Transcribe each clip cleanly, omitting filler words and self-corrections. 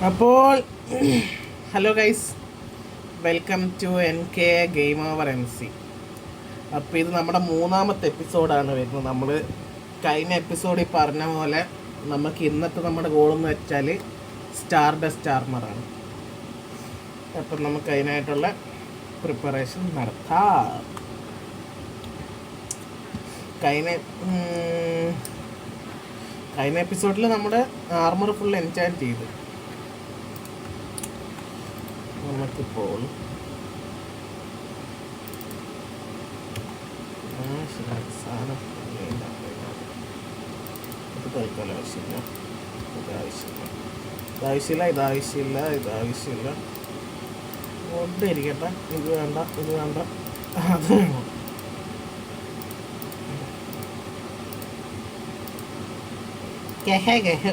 അപ്പോൾ hello guys, welcome to NK game over MC. അപ്പോൾ ഇത് നമ്മുടെ മൂന്നാമത്തെ എപ്പിസോഡാണ് വരുന്നത്. നമ്മൾ കഴിഞ്ഞ എപ്പിസോഡിൽ പറഞ്ഞ പോലെ നമുക്ക് ഇന്നത്തെ നമ്മുടെ ഗോളെന്ന് വെച്ചാൽ സ്റ്റാർ ഡസ്റ്റ് ആർമറാണ്. അപ്പം നമുക്ക് അതിനായിട്ടുള്ള പ്രിപ്പറേഷൻ നടത്താം. കഴിഞ്ഞ എപ്പിസോഡിൽ നമ്മുടെ ആർമർ ഫുൾ എൻചാൻറ്റ് ചെയ്ത് നമുക്കിപ്പോൾ സാധനം ഇത് തൽക്കാലം ആവശ്യമില്ല. കൊണ്ട് ഇരിക്കട്ടെ. ഇത് വേണ്ട അത് വേണം.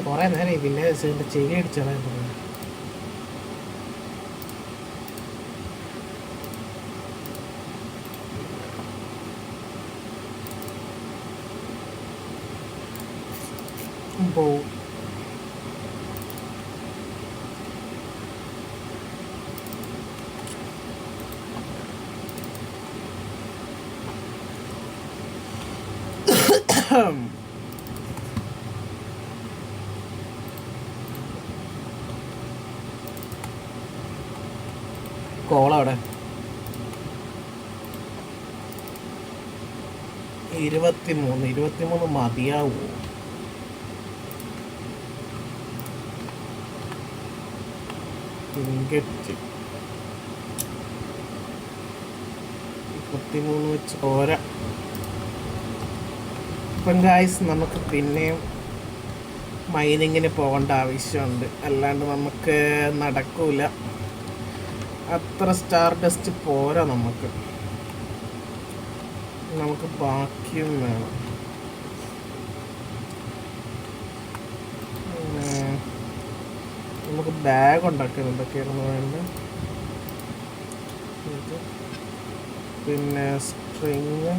കുറേ നേരം പിന്നെ ചെവി അടിച്ചോളാൻ പറഞ്ഞു. പോവും കോളവിടെ 23 മതിയാവോ? ഇൻഗറ്റ് 23 വെച്ച് പോരാ. ഇപ്പം ഗായ്സ്, നമുക്ക് പിന്നെയും മൈനിങ്ങിന് പോകേണ്ട ആവശ്യമുണ്ട്, അല്ലാണ്ട് നമുക്ക് നടക്കൂല. അത്ര സ്റ്റാർ ഡസ്റ്റ് പോരാ. നമുക്ക് ബാക്കിയും വേണം. നമുക്ക് ബാഗ് ഉണ്ടാക്കാൻ എന്തൊക്കെയായിരുന്നു വേണ്ടത്? പിന്നെ സ്ട്രിങ്,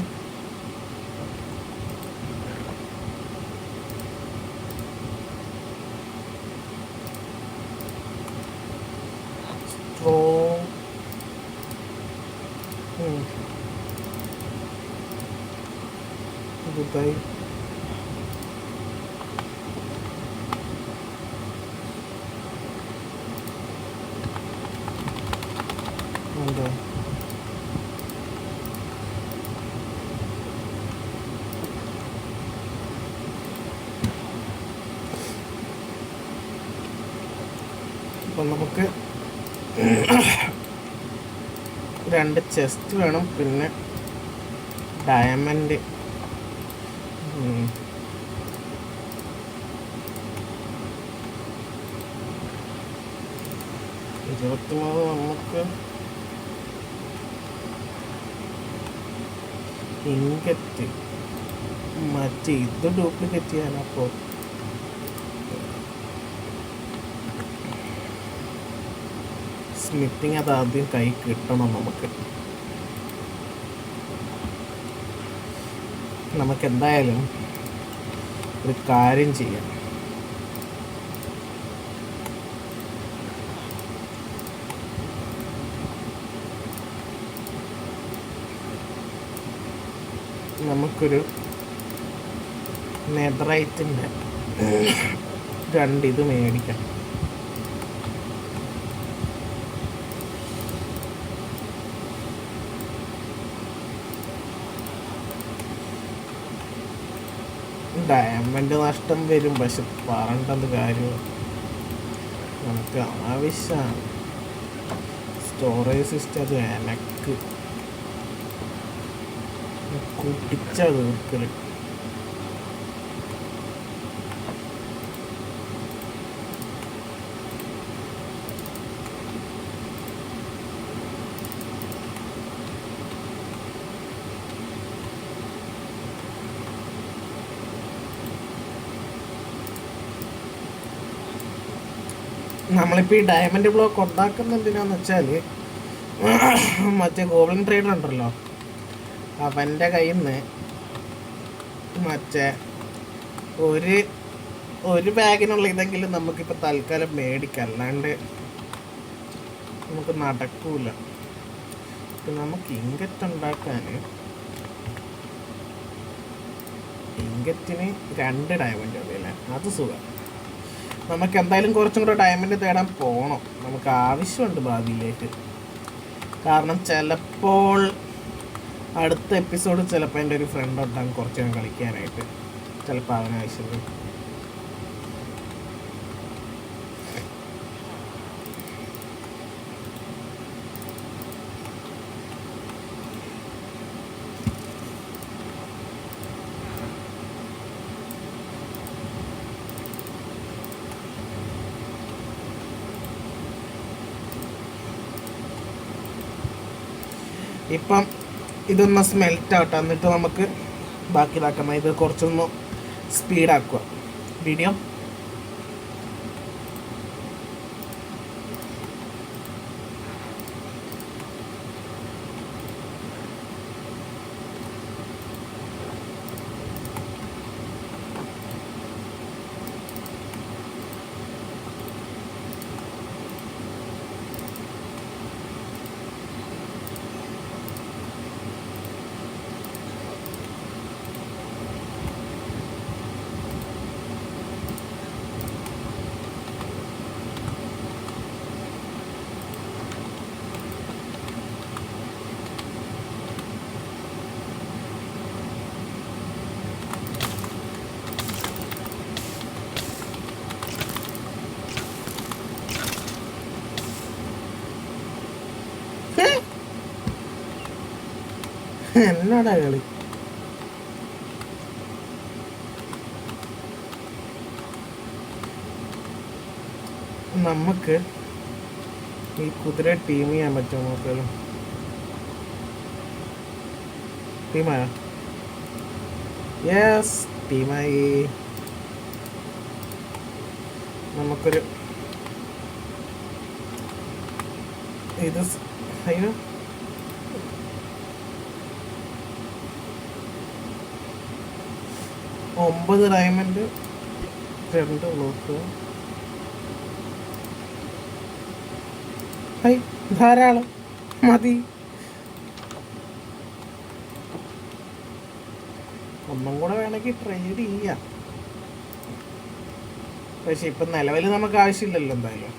സ്ട്രോങ്, ഇതായി എന്താ അപ്പം നമുക്ക് 2 ചെസ്റ്റ് വേണം. പിന്നെ ഡയമണ്ട് 23 നമുക്ക് ഇൻഗറ്റ് മറ്റേ ഇത് ഡ്യൂപ്ലിക്കേറ്റ് ചെയ്യാനോ? അപ്പോൾ സ്മിത്തിങ് അത് ആദ്യം കൈ കിട്ടണം. നമുക്ക് എന്തായാലും ഒരു കാര്യം ചെയ്യാം. നമുക്കൊരു നെതറൈറ്റിൻ്റെ 2 ഇത് മേടിക്കാം. ഡയമണ്ട് നഷ്ടം വരും, പക്ഷെ പറയേണ്ടത് കാര്യം നമുക്ക് ആവശ്യമാണ്. സ്റ്റോറേജ് സിസ്റ്റം അത് എനക്ക് കുട്ടിച്ച തീർക്കല്. നമ്മളിപ്പോൾ ഈ ഡയമണ്ട് ബ്ലോക്ക് ഉണ്ടാക്കുന്ന എന്തിനാന്ന് വെച്ചാൽ, മറ്റേ ഗോബ്ലിൻ ട്രേഡർ ഉണ്ടല്ലോ, അവൻ്റെ കയ്യിൽ നിന്ന് മറ്റേ ഒരു ബാഗിനുള്ള ഇതെങ്കിലും നമുക്കിപ്പോൾ തൽക്കാലം മേടിക്കാം, അല്ലാണ്ട് നമുക്ക് നടക്കൂല. ഇപ്പം നമുക്ക് ഇങ്കറ്റ് ഉണ്ടാക്കാൻ ഇങ്കറ്റിന് 2 ഡയമണ്ട് മതിയല്ലേ, അത് സുഖം. നമുക്ക് എന്തായാലും കുറച്ചും കൂടെ ഡയമണ്ട് തേടാൻ പോകണം, നമുക്ക് ആവശ്യമുണ്ട് ഭാവിയിലേക്ക്. കാരണം ചിലപ്പോൾ അടുത്ത എപ്പിസോഡ് ചിലപ്പോൾ എൻ്റെ ഒരു ഫ്രണ്ട് ഉണ്ടാകും കുറച്ച് നേരം കളിക്കാനായിട്ട്, ചിലപ്പോൾ അവനാവശ്യമുണ്ട്. ഇപ്പം ഇതൊന്ന് സ്മെൽറ്റ് ആവട്ടെ, എന്നിട്ട് നമുക്ക് ബാക്കി ഇതാക്കാം. ഇത് കുറച്ചൊന്ന് സ്പീഡാക്കുക വീഡിയോ. എന്നാടാ കളി? നമുക്ക് ഈ കുതിര ടീം ചെയ്യാൻ പറ്റുമോ നോക്കാലും? ടീമായ? യെസ്, ടീമായി. നമുക്കൊരു ഇത് അയ്യോ, ഒമ്പത് ഡയമണ്ട് 2 ബ്ലോക്ക് ധാരാളം മതി. ഒന്നും കൂടെ വേണമെങ്കിൽ ട്രേഡ് ചെയ്യാം, പക്ഷെ ഇപ്പം നിലവിൽ നമുക്ക് ആവശ്യമില്ലല്ലോ എന്തായാലും.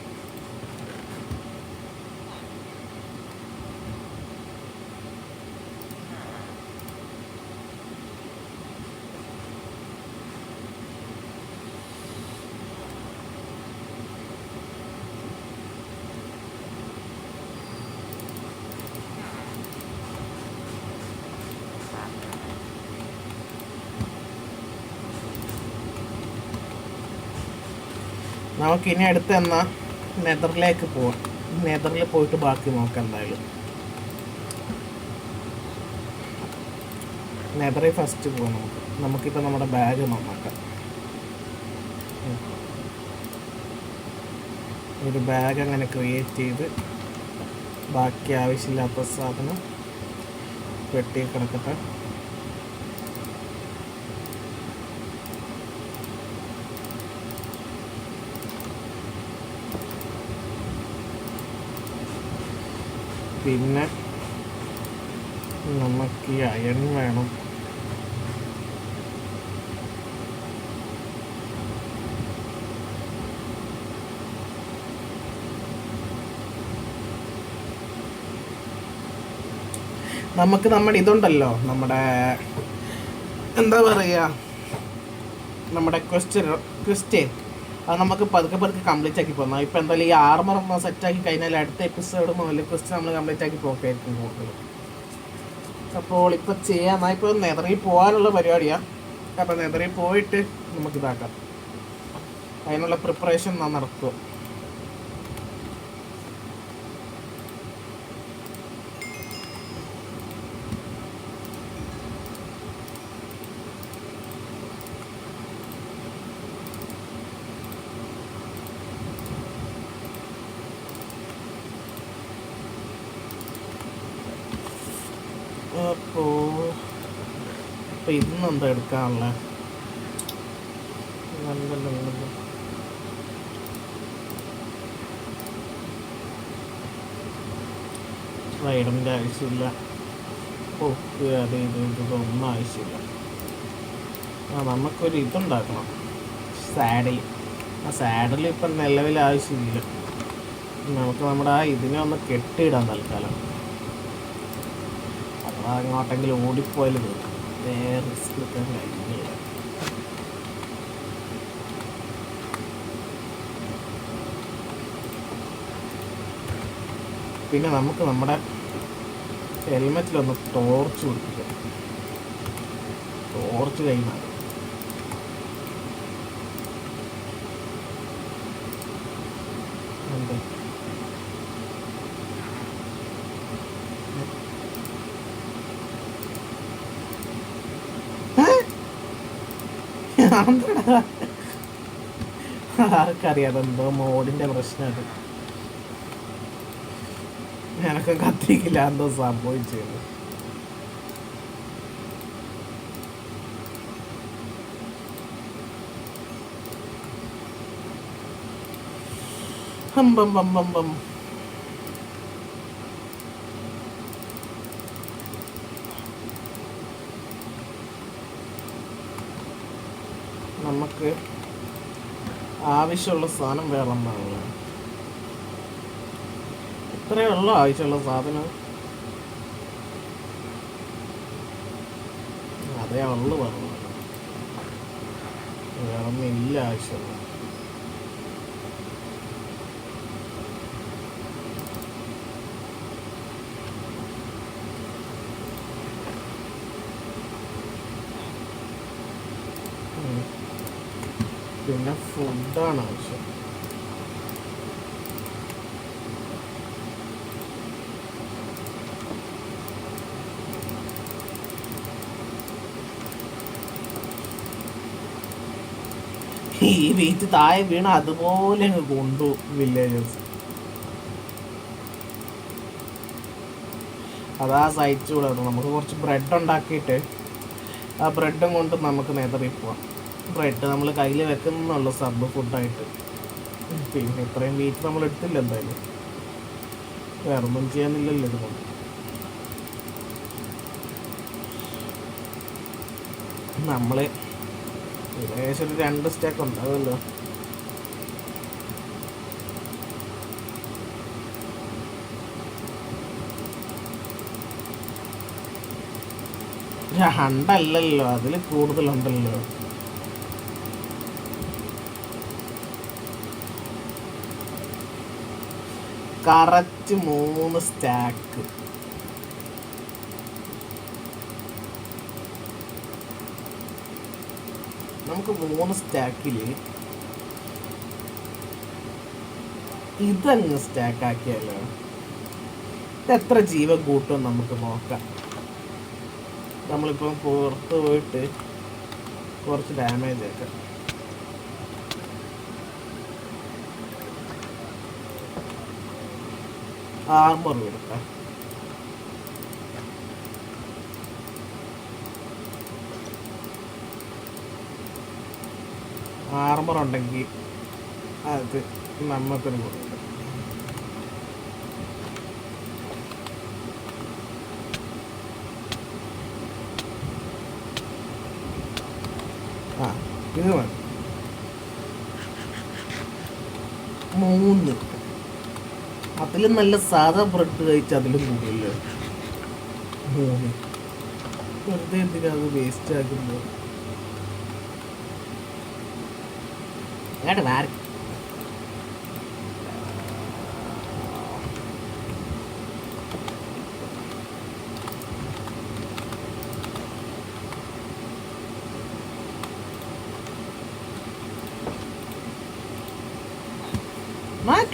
നമുക്കിനി അടുത്ത് എന്നാൽ നെതറിലേക്ക് പോവാം. നെതറിൽ പോയിട്ട് ബാക്കി നോക്കാം. എന്തായാലും നെതറിൽ ഫസ്റ്റ് പോവാം. നമുക്കിപ്പോൾ നമ്മുടെ ബാഗ് നന്നാക്കാം. ഒരു ബാഗ് അങ്ങനെ ക്രിയേറ്റ് ചെയ്ത് ബാക്കി ആവശ്യമില്ലാത്ത സാധനം പെട്ടി കിടക്കട്ടെ. പിന്നെ നമുക്ക് ഈ അയൺ വേണം. നമുക്ക് നമ്മുടെ ഇതുണ്ടല്ലോ, നമ്മുടെ എന്താ പറയുക, നമ്മുടെ ക്വസ്റ്റ്യൻ അത് നമുക്ക് പതുക്കെ കംപ്ലീറ്റ് ആക്കി പോകാം. ഇപ്പം എന്തായാലും ഈ ആർമർ ഒന്ന് സെറ്റാക്കി കഴിഞ്ഞാൽ അടുത്ത എപ്പിസോഡ് മുതൽ ക്വസ്റ്റ്യൻ നമ്മൾ കംപ്ലീറ്റ് ആക്കി പോക്കായിരിക്കും നോക്കുന്നത്. അപ്പോൾ ഇപ്പോൾ ചെയ്യാം. ഇപ്പോൾ നെതറിൽ പോകാനുള്ള പരിപാടിയാണ്. അപ്പോൾ നെതറിൽ പോയിട്ട് നമുക്കിതാക്കാം. അതിനുള്ള പ്രിപ്പറേഷൻ നാം നടത്തും. അപ്പോൾ ഇന്നെന്താ എടുക്കാനുള്ള? റൈഡറിൻ്റെ ആവശ്യമില്ല. അത് ഇതൊന്നും ആവശ്യമില്ല. നമുക്കൊരു ഇതുണ്ടാക്കണം, സാഡിൽ. ആ സാഡിൽ ഇപ്പം നിലവിൽ ആവശ്യമില്ല. നമുക്ക് നമ്മുടെ ആ ഇതിനെ ഒന്ന് കെട്ടിയിടാൻ തൽക്കാലം. അഥവാ അങ്ങോട്ടെങ്കിലും ഓടിപ്പോയാലും വേറെ റിസ്ക് എടുക്കാൻ കഴിയില്ല. പിന്നെ നമുക്ക് നമ്മുടെ ഹെൽമെറ്റിലൊന്ന് ടോർച്ച് പിടിപ്പിക്കാം. ടോർച്ച് കൈമാറി ആർക്കറിയാം അതെന്തോ മോഡിൻ്റെ പ്രശ്നമാണ്. എനക്ക് കത്തിക്കില്ല എന്തോ സംഭവിച്ചത്. നമുക്ക് ആവശ്യമുള്ള സാധനം വേറെ ഒന്നാണ്. ഇത്രയേ ഉള്ളൂ ആവശ്യമുള്ള സാധനം. അതേ ഉള്ളു പറഞ്ഞു, വേറെ ഒന്നും ഇല്ല ആവശ്യമുള്ള. പിന്നെ ഫുഡാണ് ആവശ്യം. ഈ വെയിറ്റ് താഴെ വീണ അതുപോലെ അങ്ങ് കൊണ്ടു വില്ലേജേഴ്സ്. അതാ സഹിച്ചുകൂടെ. നമുക്ക് കുറച്ച് ബ്രെഡ് ഉണ്ടാക്കിയിട്ട് ആ ബ്രെഡും കൊണ്ട് നമുക്ക് നെതറി പോവാം. ബ്രെഡ് നമ്മൾ കയ്യിൽ വെക്കുന്നുള്ളൂ സബ് ഫുഡായിട്ട്. പിന്നെ ഇത്രയും വെയിറ്റ് നമ്മൾ എടുത്തില്ല എന്തായാലും, വേറൊന്നും ചെയ്യാനില്ലല്ലോ ഇതുകൊണ്ട്. നമ്മൾ ഏകദേശം ഒരു 2 സ്റ്റാക്ക് ഉണ്ടാവുമല്ലോ. ഹണ്ടല്ലല്ലോ, അതിൽ കൂടുതലുണ്ടല്ലോ. Correct 3 stack. നമുക്ക് 3 സ്റ്റാക്കിൽ ഇതങ്ങ് സ്റ്റാക്കാക്കിയാലോ. എത്ര ജീവൻ കൂട്ടും നമുക്ക് നോക്കാം. നമ്മളിപ്പം പുറത്ത് പോയിട്ട് കുറച്ച് ഡാമേജ് ആക്കാം. ആർമർ കൊടുക്കാം. ആർമർ ഉണ്ടെങ്കിൽ അത് നമ്മൾക്കൊരു കൊടുക്കും. ഇത് മതി. 3 അതിലും നല്ല സാധാ ബ്രെഡ് കഴിച്ച് അതിലും കൂടിയല്ലോ. 3 വെറുതെ എന്തിനാ അത് വേസ്റ്റ് ആക്കുന്നത്? വേറെ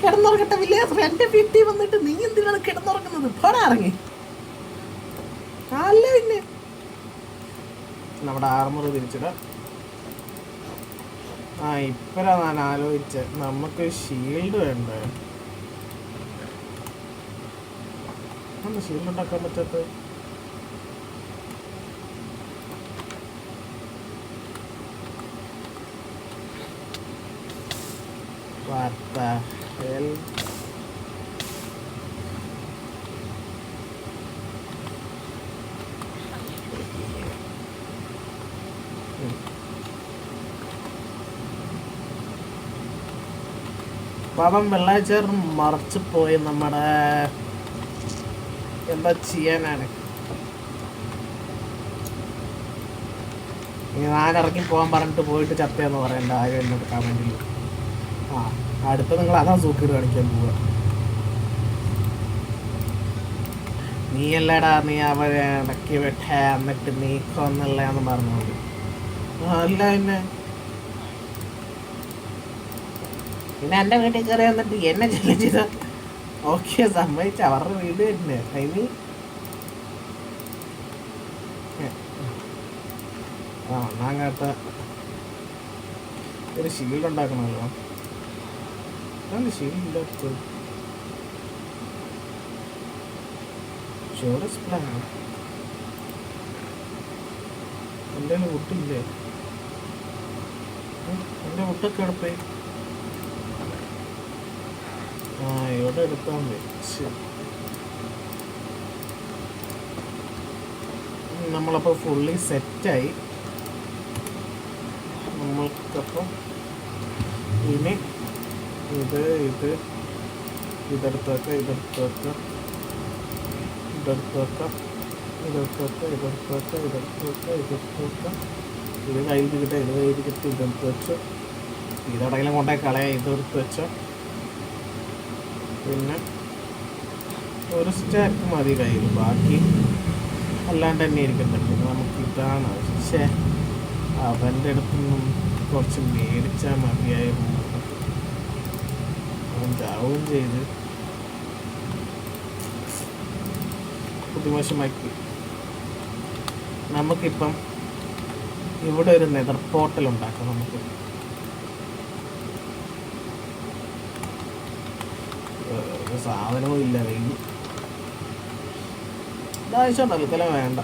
കിടന്നുറങ്ങട്ടെ വില്ലേജ്. എന്റെ വീട്ടിൽ വന്നിട്ട് നീ എന്തിനാണ് കിടന്നുറങ്ങുന്നത്? പോടാ ഇറങ്ങി. അല്ല പിന്നെ നമ്മുടെ ആർമർ തിരിച്ചിടാം. ഇപ്പഴാ ഞാൻ ആലോചിച്ച നമുക്ക് ഷീൽഡ് വേണ്ടേ. ഒന്ന് ഷീൽഡ് ഉണ്ടാക്കാൻ പറ്റാത്ത പാപം വെള്ളാഴ്ച മറച്ചു പോയി നമ്മുടെ എന്താ ചെയ്യാനാണ്. ഞാൻ ഇറങ്ങി പോകാൻ പറഞ്ഞിട്ട് പോയിട്ട് ചത്തയെന്ന് പറയണ്ട ആരും എന്നോട് കമൻറ്റിൽ. ആ അടുത്ത നിങ്ങൾ അതാ സൂക്കേട് കാണിക്കാൻ പോവുക. നീ അല്ലടാ നീ അവരെ ഇടയ്ക്ക് വിട്ട എന്നിട്ട് നീക്കൊന്നല്ലാന്ന് പറഞ്ഞോളൂ. അല്ല പിന്നെ എൻ്റെ വീട്ടിൽ കയറി വന്നിട്ട് എന്നെ ചെല്ലം ചെയ്ത ഓക്കെ സമ്മതിച്ച അവരുടെ വീട് തന്നെ അതിന്. ആ ഞാൻ കേട്ട ഒരു ഷീൽഡ് ഉണ്ടാക്കണമല്ലോ. ഞാൻ ഷീൽഡ് ഇല്ലാത്ത എൻ്റെ മുട്ടില്ലേ? എൻ്റെ മുട്ടൊക്കെ എടുപ്പേ. ആ ഇവിടെ എടുത്താൽ മതി. നമ്മളപ്പോൾ ഫുള്ളി സെറ്റായി. നമ്മൾക്കപ്പം ഇനി ഇതെടുത്ത് വെക്കാം, ഇതെടുത്ത് വെക്കാം, ഇതെടുത്ത് വെക്കാം, ഇതെടുത്ത് വെക്കാം, ഇതെടുത്ത് വെക്കാം, ഇതെടുത്ത് വെക്കാം, ഇതെടുത്ത് വെക്കാം. ഇത് കയ്യിൽ കിട്ടുക, ഇത് കയ്യിൽ കിട്ടും, ഇതെടുത്ത് വെച്ചു. ഇതെവിടെയെങ്കിലും കൊണ്ടേ കളയാം. ഇതെടുത്ത് വെച്ചോ. പിന്നെ ഒരു സ്റ്റാക്ക് മതി കയ്യിൽ, ബാക്കി അല്ലാണ്ട് തന്നെ ഇരിക്കുന്നുണ്ട്. നമുക്ക് ഇതാണ് പക്ഷേ അവൻ്റെ അടുത്തൊന്നും കുറച്ച് മേടിച്ചാൽ മതിയായിരുന്നു. അവൻ ചാവുകയും ചെയ്ത് ബുദ്ധിമോശമാക്കി. നമുക്കിപ്പം ഇവിടെ ഒരു നെതർ പോർട്ടൽ ഉണ്ടാക്കാം. നമുക്ക് ഒരു സാധനവും ഇല്ല കയ്യിൽ. ഇതാവശ്യമുണ്ടല്ലോ തല വേണ്ട.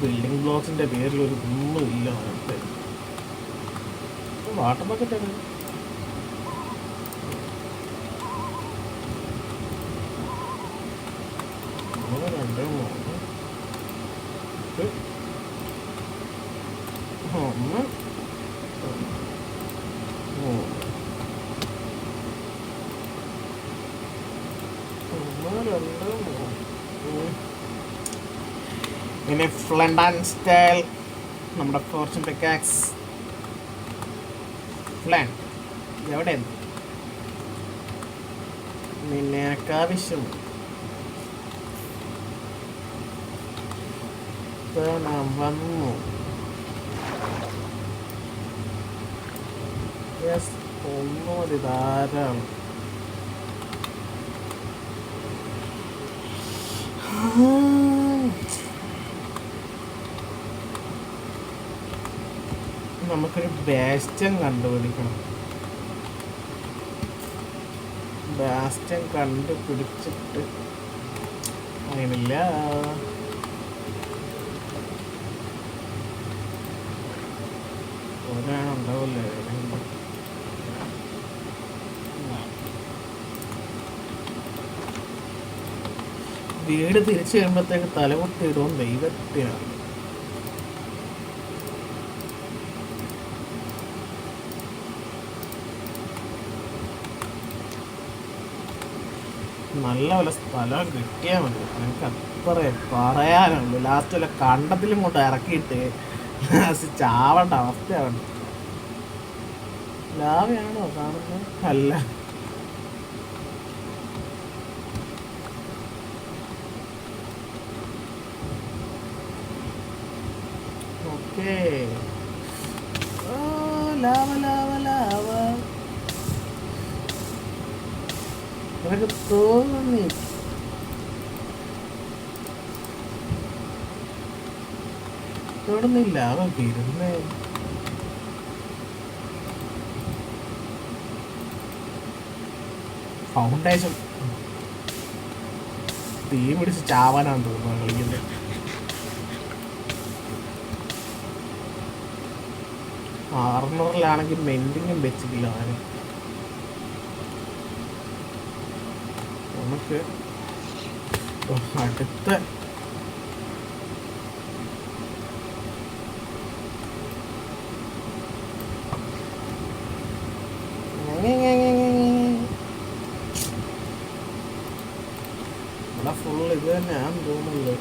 ബിൽഡിംഗ് ബ്ലോക്സിൻ്റെ പേരിൽ ഒരു ഒന്നും ഇല്ല. നേരത്തെ വാട്ടർ ബക്കറ്റാണ്. രണ്ട് മൂന്ന് ഒന്ന് പിന്നെ ഫ്ലണ്ട് ആൻഡ് സ്റ്റൈൽ നമ്മുടെ ഫോർച്യൂൺ പിക്കാക്സ് ഫ്ലാൻ എവിടെ നിനക്ക് ആവശ്യം വന്നു. യെസ് ഒന്നുമതി ധാരാളം. നമുക്കൊരു ബാസ്റ്റൻ കണ്ടുപിടിക്കണം. ബാസ്റ്റൻ കണ്ടുപിടിച്ചിട്ട് അങ്ങനില്ല. ഒരാളുണ്ടാവില്ലേ? വീട് തിരിച്ചു കഴിയുമ്പോഴത്തേക്ക് തലകുത്തി ഇടും ദൈവത്തിനാണ്. നല്ല പോലെ സ്ഥലം കിട്ടിയാൽ മതി. എനിക്ക് അത്ര പറയാനുള്ളൂ. ലാസ്റ്റ് വല്ല കണ്ടത്തിലും കൊണ്ട് ഇറക്കിയിട്ട് ലാസ്റ്റ് ചാവേണ്ട അവസ്ഥയാണ്. ലാവയാണോ കാണുന്നത്? അല്ല, ഓക്കേ. Lava lava lava. എനിക്ക് തോന്നി തോന്നുന്നില്ല അവൻ വരുന്നേ. ഫൗണ്ടേഷൻ തീ പിടിച്ച് ചാവാനാണ് തോന്നുന്നു കളിക്കുന്നത്. ആർമറിലാണെങ്കിൽ മെൻഡിങ്ങും വെച്ചിട്ടില്ല. നമുക്ക് അടുത്ത ഇവിടെ ഫുൾ ഇത് തന്നെയാന്ന് തോന്നുന്നത്.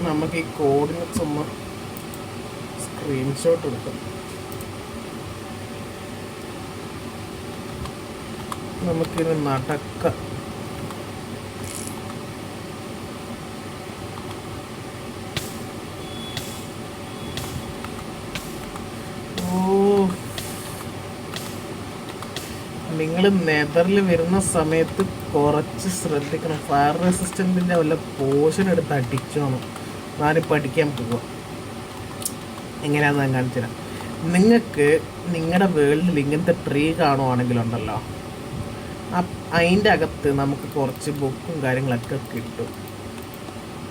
നമുക്ക് ഈ കോർഡിനേറ്റ്സ് ഒന്ന് സ്ക്രീൻഷോട്ട് എടുക്കാം. നമുക്കിത് നടക്കാം. നിങ്ങൾ നെതറിൽ വരുന്ന സമയത്ത് കുറച്ച് ശ്രദ്ധിക്കണം. ഫയർ റെസിസ്റ്റൻറ്റിൻ്റെ വല്ല പോർഷൻ എടുത്ത് അടിച്ചോണം. ഞാനിപ്പോൾ അടിക്കാൻ പോവുക. എങ്ങനെയാണെന്ന് ഞാൻ കാണിച്ചു തരാം. നിങ്ങൾക്ക് നിങ്ങളുടെ വേൾഡിൽ ഇങ്ങനത്തെ ട്രീ കാണുവാണെങ്കിലുണ്ടല്ലോ, അതിൻ്റെ അകത്ത് നമുക്ക് കുറച്ച് ബുക്കും കാര്യങ്ങളൊക്കെ കിട്ടും.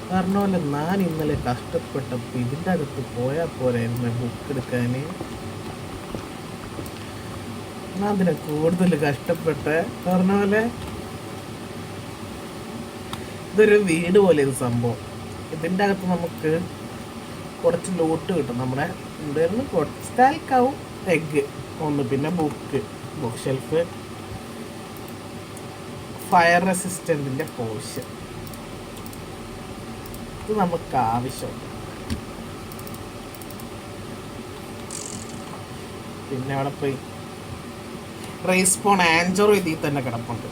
പറഞ്ഞ ഞാൻ ഇന്നലെ കഷ്ടപ്പെട്ടപ്പോൾ ഇതിൻ്റെ അകത്ത് പോയാൽ പോരായിരുന്നു ബുക്ക് എടുക്കാൻ. ഞാൻ അതിനെ കൂടുതൽ കഷ്ടപ്പെട്ട് പറഞ്ഞ പോലെ ഇതൊരു വീട് പോലെ ഇത് സംഭവം. ഇതിൻ്റെ അകത്ത് നമുക്ക് കുറച്ച് ലോട്ട് കിട്ടും. നമ്മുടെ എന്തായിരുന്നു സ്റ്റാൽക്കാവും എഗ്ഗ് ഒന്ന്, പിന്നെ ബുക്ക് ഷെൽഫ്, ഫയർ റെസിസ്റ്റൻറ്റിൻ്റെ പോർഷൻ. ഇത് നമുക്ക് ആവശ്യമുണ്ട്. പിന്നെ അവിടെ പോയി റീസ്പോൺ ആൻജറോ ഇതിൽ തന്നെ കിടപ്പുണ്ട്.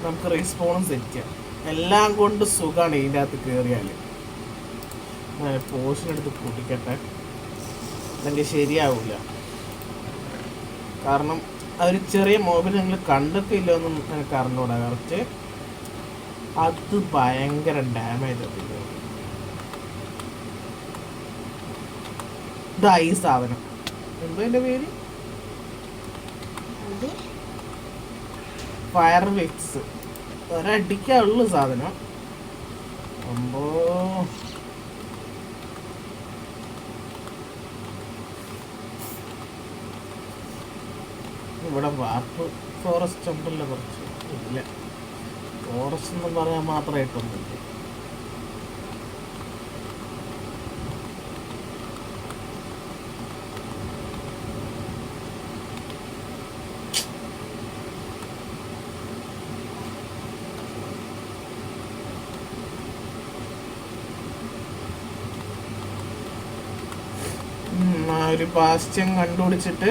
നമുക്ക് റീസ്പോണും സെറ്റ് ചെയ്യാം. എല്ലാം കൊണ്ട് സുഖമാണ് ഇതിൻ്റെ അകത്ത് കയറിയാൽ. പോർഷൻ എടുത്ത് കൂട്ടിക്കട്ടെ, അല്ലെങ്കിൽ ശരിയാവില്ല. കാരണം ഒരു ചെറിയ മൊബൈൽ നിങ്ങൾ കണ്ടിട്ടില്ലെന്നും എനിക്ക് അറിഞ്ഞൂടാ. കുറച്ച് അത് ഭയങ്കര ഡാമേജ് ആയിരുന്നു. ഇതാ ഈ സാധനം, എന്തോ എൻ്റെ പേര്, ഫയർ വിക്സ്. ഒരടിക്കാനുള്ള സാധനം. അമ്പോ ഇവിടെ വാർപ്പ് ഫോറസ്റ്റ് ഉണ്ടല്ലോ കുറച്ച്. ഇല്ല, ഫോറസ്റ്റ് എന്ന് പറയാൻ മാത്രമായിട്ടൊന്നുമില്ല. ഒരു ബാസ്റ്റ്യൻ കണ്ടുപിടിച്ചിട്ട്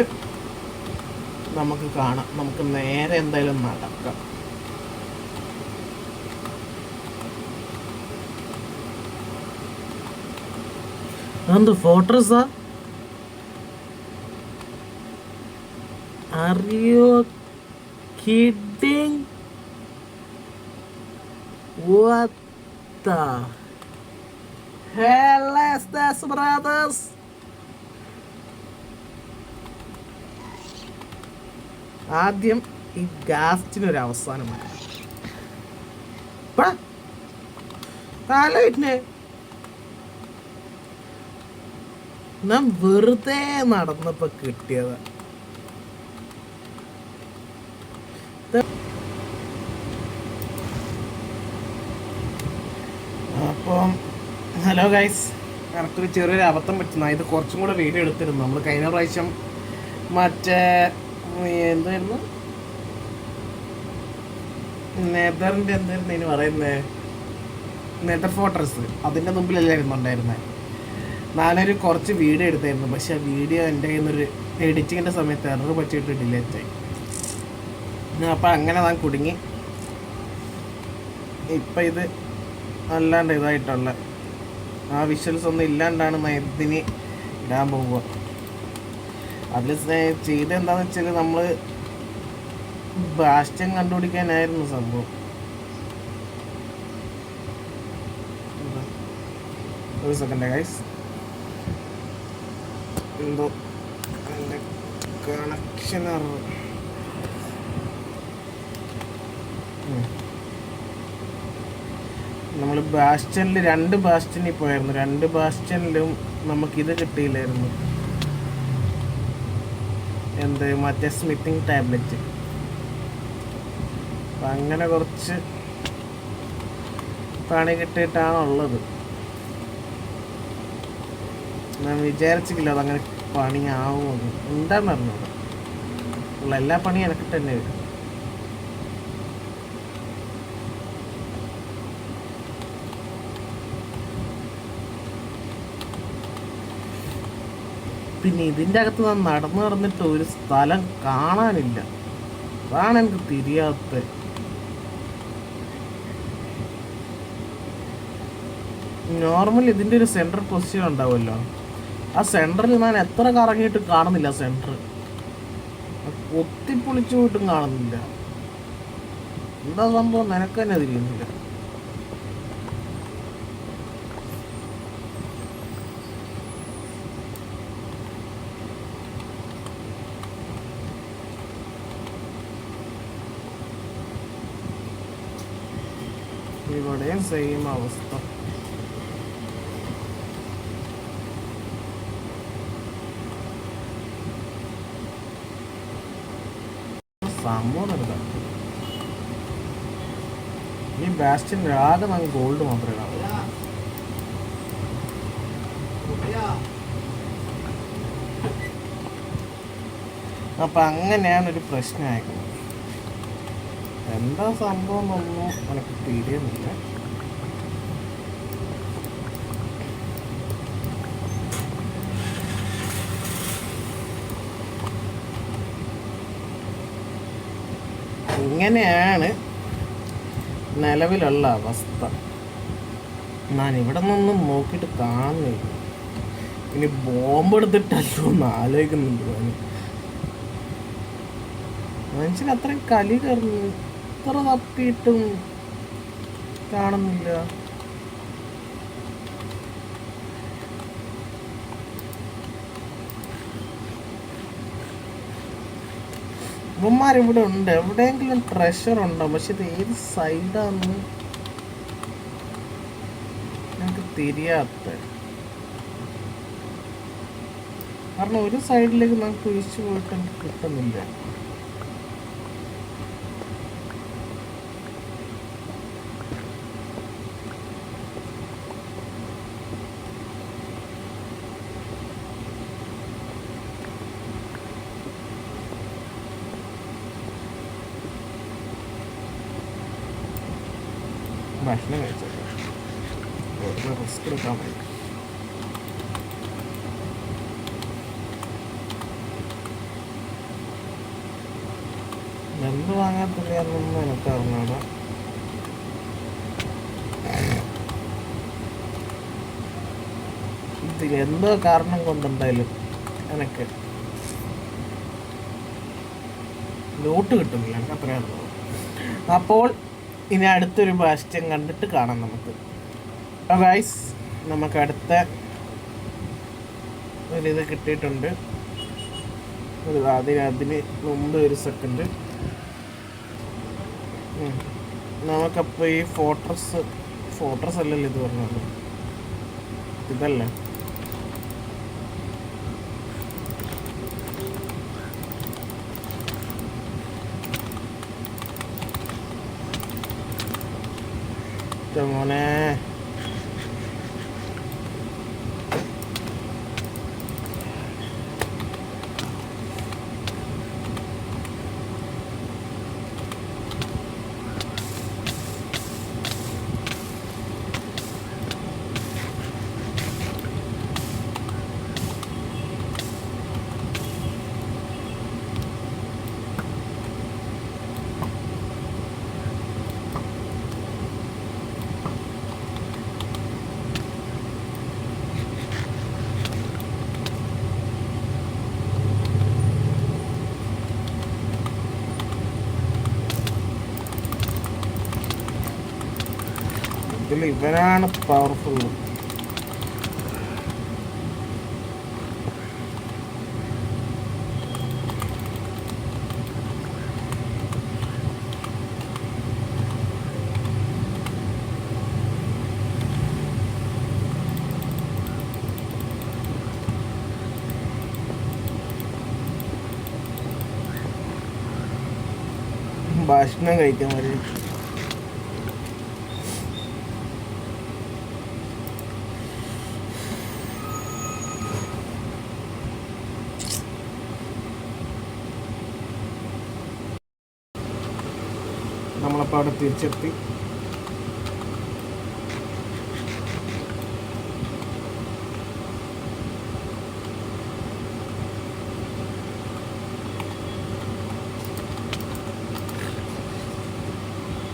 നമുക്ക് കാണാം. നമുക്ക് നേരെ എന്തായാലും നടക്കാം. എന്ത് ഫോർട്രസ്സാ? Are you kidding? What the hell is this, brothers? ആദ്യം ഈ ഗാസ്റ്റിനൊരു അവസാനമാണ്. ഞാൻ വെറുതെ നടന്നപ്പോ കിട്ടിയതാ. അപ്പം ഹലോ ഗൈസ്, എനിക്കൊരു ചെറിയൊരു അബദ്ധം പറ്റുന്ന. ഇത് കുറച്ചും കൂടെ വീഡിയോ എടുത്തിരുന്നു. നമ്മൾ കഴിഞ്ഞ പ്രാവശ്യം മറ്റേ എന്തായിരുന്നു, നെതറിൻ്റെ എന്തായിരുന്നു ഇതിന് പറയുന്നത്, നെതർ ഫോർട്രസ്, അതിൻ്റെ മുമ്പിലല്ലായിരുന്നു ഉണ്ടായിരുന്നത്. ഞാനൊരു കുറച്ച് വീഡിയോ എടുത്തായിരുന്നു. പക്ഷെ ആ വീഡിയോ എൻ്റെ കയ്യിൽ നിന്നൊരു എഡിറ്റിങ്ങിൻ്റെ സമയത്ത് എറർ പറ്റിയിട്ട് ഡിലേറ്റ് ആയി. അപ്പം അങ്ങനെ ഞാൻ കുടുങ്ങി. ഇപ്പം ഇത് അല്ലാണ്ട് ഇതായിട്ടുള്ള ആ വിഷ്വൽസ് ഒന്നും ഇല്ലാണ്ടാണ് ഞാൻ ഇതിന് ഇടാൻ പോവുക. അതിൽ ചെയ്തെന്താണെന്ന് വെച്ചാൽ നമ്മൾ ബാസ്റ്റ്യൻ കണ്ടുപിടിക്കാനായിരുന്നു സംഭവം. ഒരു സെക്കൻഡ് ഗൈസ്, എന്തോ കണക്ഷൻ നമ്മൾ ബാസ്റ്റ്യനിൽ 2 ബാസ്റ്റ്യനിൽ പോയായിരുന്നു. 2 ബാസ്റ്റ്യനിലും നമുക്കിത് കിട്ടിയില്ലായിരുന്നു. എന്ത് മറ്റേ സ്മിത്തിങ് ടാബ്ലറ്റ്. അപ്പം അങ്ങനെ കുറച്ച് പണി കിട്ടിയിട്ടാണുള്ളത്. ഞാൻ വിചാരിച്ചില്ല അതങ്ങനെ പണിയാവുമെന്ന്. എന്താന്ന് പറഞ്ഞത് ഉള്ള എല്ലാ പണിയും എനിക്ക് തന്നെ വരും. പിന്നെ ഇതിൻ്റെ അകത്ത് ഞാൻ നടന്നിട്ട് ഒരു സ്ഥലം കാണാനില്ല. അതാണ് എനിക്ക് തിരിയാത്ത. നോർമൽ ഇതിൻ്റെ ഒരു സെൻട്രൽ പൊസിഷൻ ഉണ്ടാവുമല്ലോ, ആ സെൻറ്ററിൽ ഞാൻ എത്ര കറങ്ങിയിട്ട് കാണുന്നില്ല. സെൻറ്റർ ഒത്തിപ്പൊളിച്ചു പോയിട്ടും കാണുന്നില്ല. എന്താ സംഭവം നിനക്ക് തന്നെ തിരിയുന്നില്ല. ഇവിടെയും സെയിം അവസ്ഥ. സംഭവം എടുക്കാം. ഈ ബാസ്റ്റിൻ ആകെ നമുക്ക് ഗോൾഡ് മാത്രമേ കാണൂ. അപ്പം അങ്ങനെയാണ് ഒരു പ്രശ്നമായിരിക്കുന്നത്. എന്താ സംഭവം എന്നൊന്നും എനിക്ക് തിരിയുന്നില്ല. ഇങ്ങനെയാണ് നിലവിലുള്ള അവസ്ഥ. ഞാൻ ഇവിടെ നിന്നൊന്നും നോക്കിയിട്ട് കാണുന്നില്ല. ഇനി ബോംബ് എടുത്തിട്ടല്ലോ എന്ന് ആലോചിക്കുന്നുണ്ട്. മനുഷ്യന് അത്രയും കലി കയറുന്നു. ഇത്ര തപ്പിയിട്ടും കാണുന്നില്ല. ഇവന്മാരിവിടെ ഉണ്ട്. എവിടെയെങ്കിലും ട്രഷർ ഉണ്ടോ? പക്ഷെ ഇത് ഏത് സൈഡാന്ന് ഞങ്ങൾക്ക് തിരിയാത്ത. കാരണം ഒരു സൈഡിലേക്ക് നമുക്ക് കുഴിച്ചു പോയിട്ട് എനിക്ക് കിട്ടുന്നില്ല. ഭക്ഷണം കഴിച്ചത് റിസ്ക് എടുക്കാൻ പറ്റും. എന്ത് വാങ്ങാത്തില്ലാന്നൊന്നും എനിക്ക് അറിഞ്ഞൂടാ. ഇതിൽ എന്തോ കാരണം കൊണ്ടെന്തായാലും എനിക്ക് ലോട്ട് കിട്ടുന്നില്ല. എനിക്ക് അത്രയും അറിഞ്ഞു. അപ്പോൾ ഇനി അടുത്തൊരു ബാസ്റ്റ്യൻ കണ്ടിട്ട് കാണാം നമുക്ക്. ഗൈസ്, നമുക്ക് അടുത്ത ഒരിത് കിട്ടിയിട്ടുണ്ട്. അതിന് മുമ്പ് ഒരു സെക്കൻഡ് നമുക്കപ്പോൾ ഈ ഫോർട്രസ് അല്ലല്ലോ ഇത് പറഞ്ഞത്, ഇതല്ലേ മോനെ. ഇതിൽ ഇവനാണ് പവർഫുൾ. ഭക്ഷണം കഴിക്കാൻ വരെ നമ്മളപ്പോൾ അവിടെ തിരിച്ചെത്തി.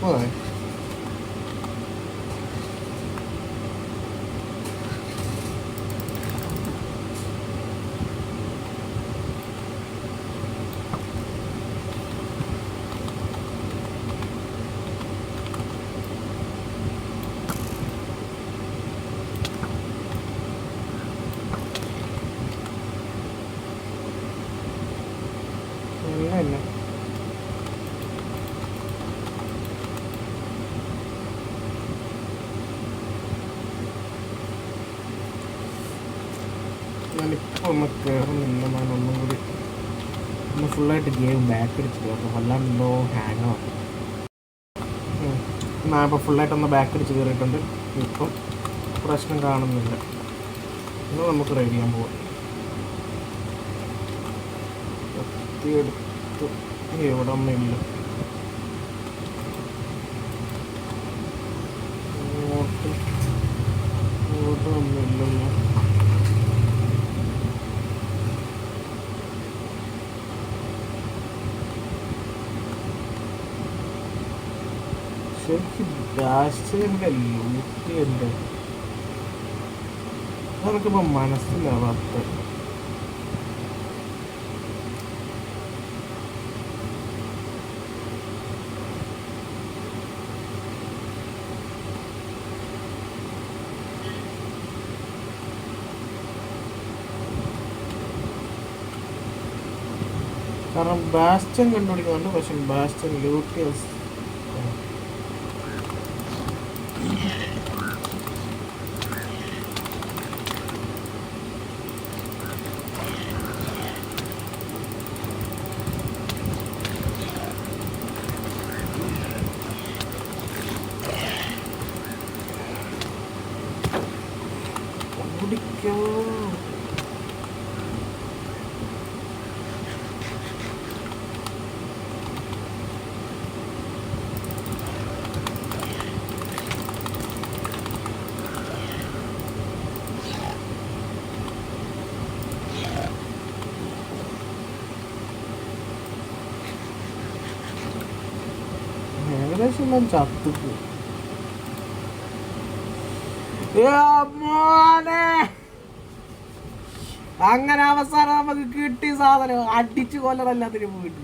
Why? No. ഞാനിപ്പോൾ ഒന്ന് കയറുന്നില്ല. ഞാനൊന്നും കൂടി ഒന്ന് ഫുള്ളായിട്ട് ഗെയിം ബാക്ക് അടിച്ചിട്ട് അപ്പോൾ വല്ലാണ്ട് ലോ ഹാങ് ആവും. ഞാൻ ഇപ്പോൾ ഫുള്ളായിട്ടൊന്ന് ബാക്ക് അടിച്ച് കയറിയിട്ടുണ്ട്. ഇപ്പം പ്രശ്നം കാണുന്നില്ല. ഇന്ന് നമുക്ക് റെഡി ചെയ്യാൻ പോവാം. എത്തിയെടുത്ത് ഇവിടെ ഒന്നുമില്ല. ഇവിടെ ഒന്നുമില്ലല്ലോ. ശരിക്കും ബാസ്റ്റൻ്റെ ലൂട്ടിയുണ്ട്. അതെനിക്കിപ്പോൾ മനസ്സിലാവാത്ത. കാരണം ബാസ്റ്റൻ കണ്ടുപിടിക്കുന്നുണ്ട്, പക്ഷെ ബാസ്റ്റൻ ലൂട്ടിയസ് ഓടിക്കോ. ഏകദേശം ഞാൻ ചത്തുപോയി. അങ്ങനെ അവസാനം നമുക്ക് കിട്ടിയ സാധനം അടിച്ചു കൊല്ലണല്ലാത്തിന് പോയിട്ട്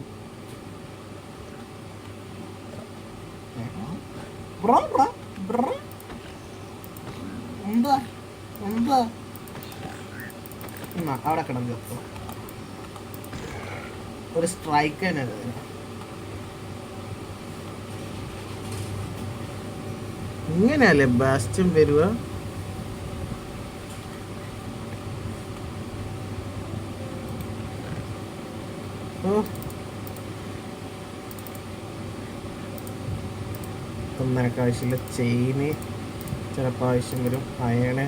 എന്താ എന്താ അവിടെ കിടന്ന് ചത്തോ. ഒരു സ്ട്രൈക്ക് തന്നെ. ഇങ്ങനെയല്ലേ ബാസ്റ്റ്യൻ വരുക? ഒന്നരക്ക് ആവശ്യമില്ല. ചെയിന് ചിലപ്പോൾ ആവശ്യം വരും. അയണ്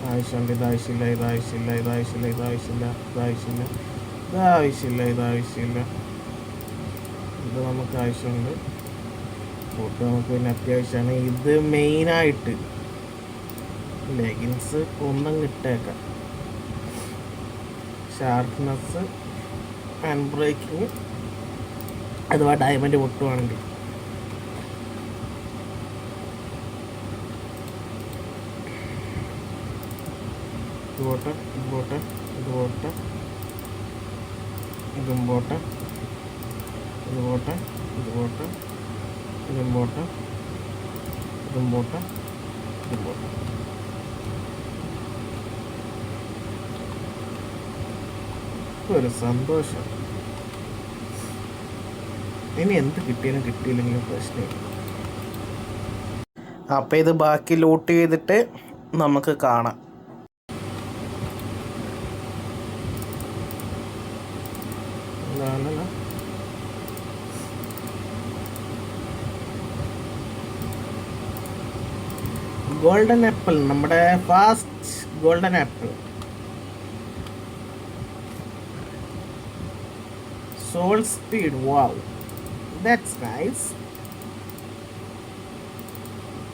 ആവശ്യമുണ്ട്. ഇതാവശ്യമില്ല, ഇതാവശ്യമില്ല, ഇതാവശ്യമില്ല, ഇതാവശ്യമില്ല, ഇതാവശ്യമില്ല, ഇതാവശ്യമില്ല, ഇതാവശ്യമില്ല. ഇത് നമുക്ക് ആവശ്യമുണ്ട്. ഫോട്ടോ നമുക്ക് പിന്നെ അത്യാവശ്യമാണ്. ഇത് മെയിനായിട്ട് ലെഗിൻസ് ഒന്നും കിട്ടേക്കാം. ഷാർപ്പ്നെസ്, ഹാൻഡ് ബ്രേക്കിങ്, അഥവാ ഡയമണ്ട് പൊട്ടുവാണെങ്കിൽ. ഇത് പോട്ടെ, ഇത് പോട്ടെ, ഇത് പോട്ടെ, ഇതും പോട്ടെ, ഇത് പോട്ടെ, ഇത് പോട്ടെ, ഇതും പോട്ടെ, ഇതും പോട്ടെ, ഇതും പോട്ടെ. ഒരു സന്തോഷം. ഇനി എന്ത് കിട്ടിയാലും കിട്ടിയില്ലെങ്കിലും പ്രശ്നമില്ല. അപ്പം ഇത് ബാക്കി ലൂട്ട് ചെയ്തിട്ട് നമുക്ക് കാണാം. ഗോൾഡൻ ആപ്പിൾ, നമ്മുടെ fast golden apple. Soul speed, wow, that's nice.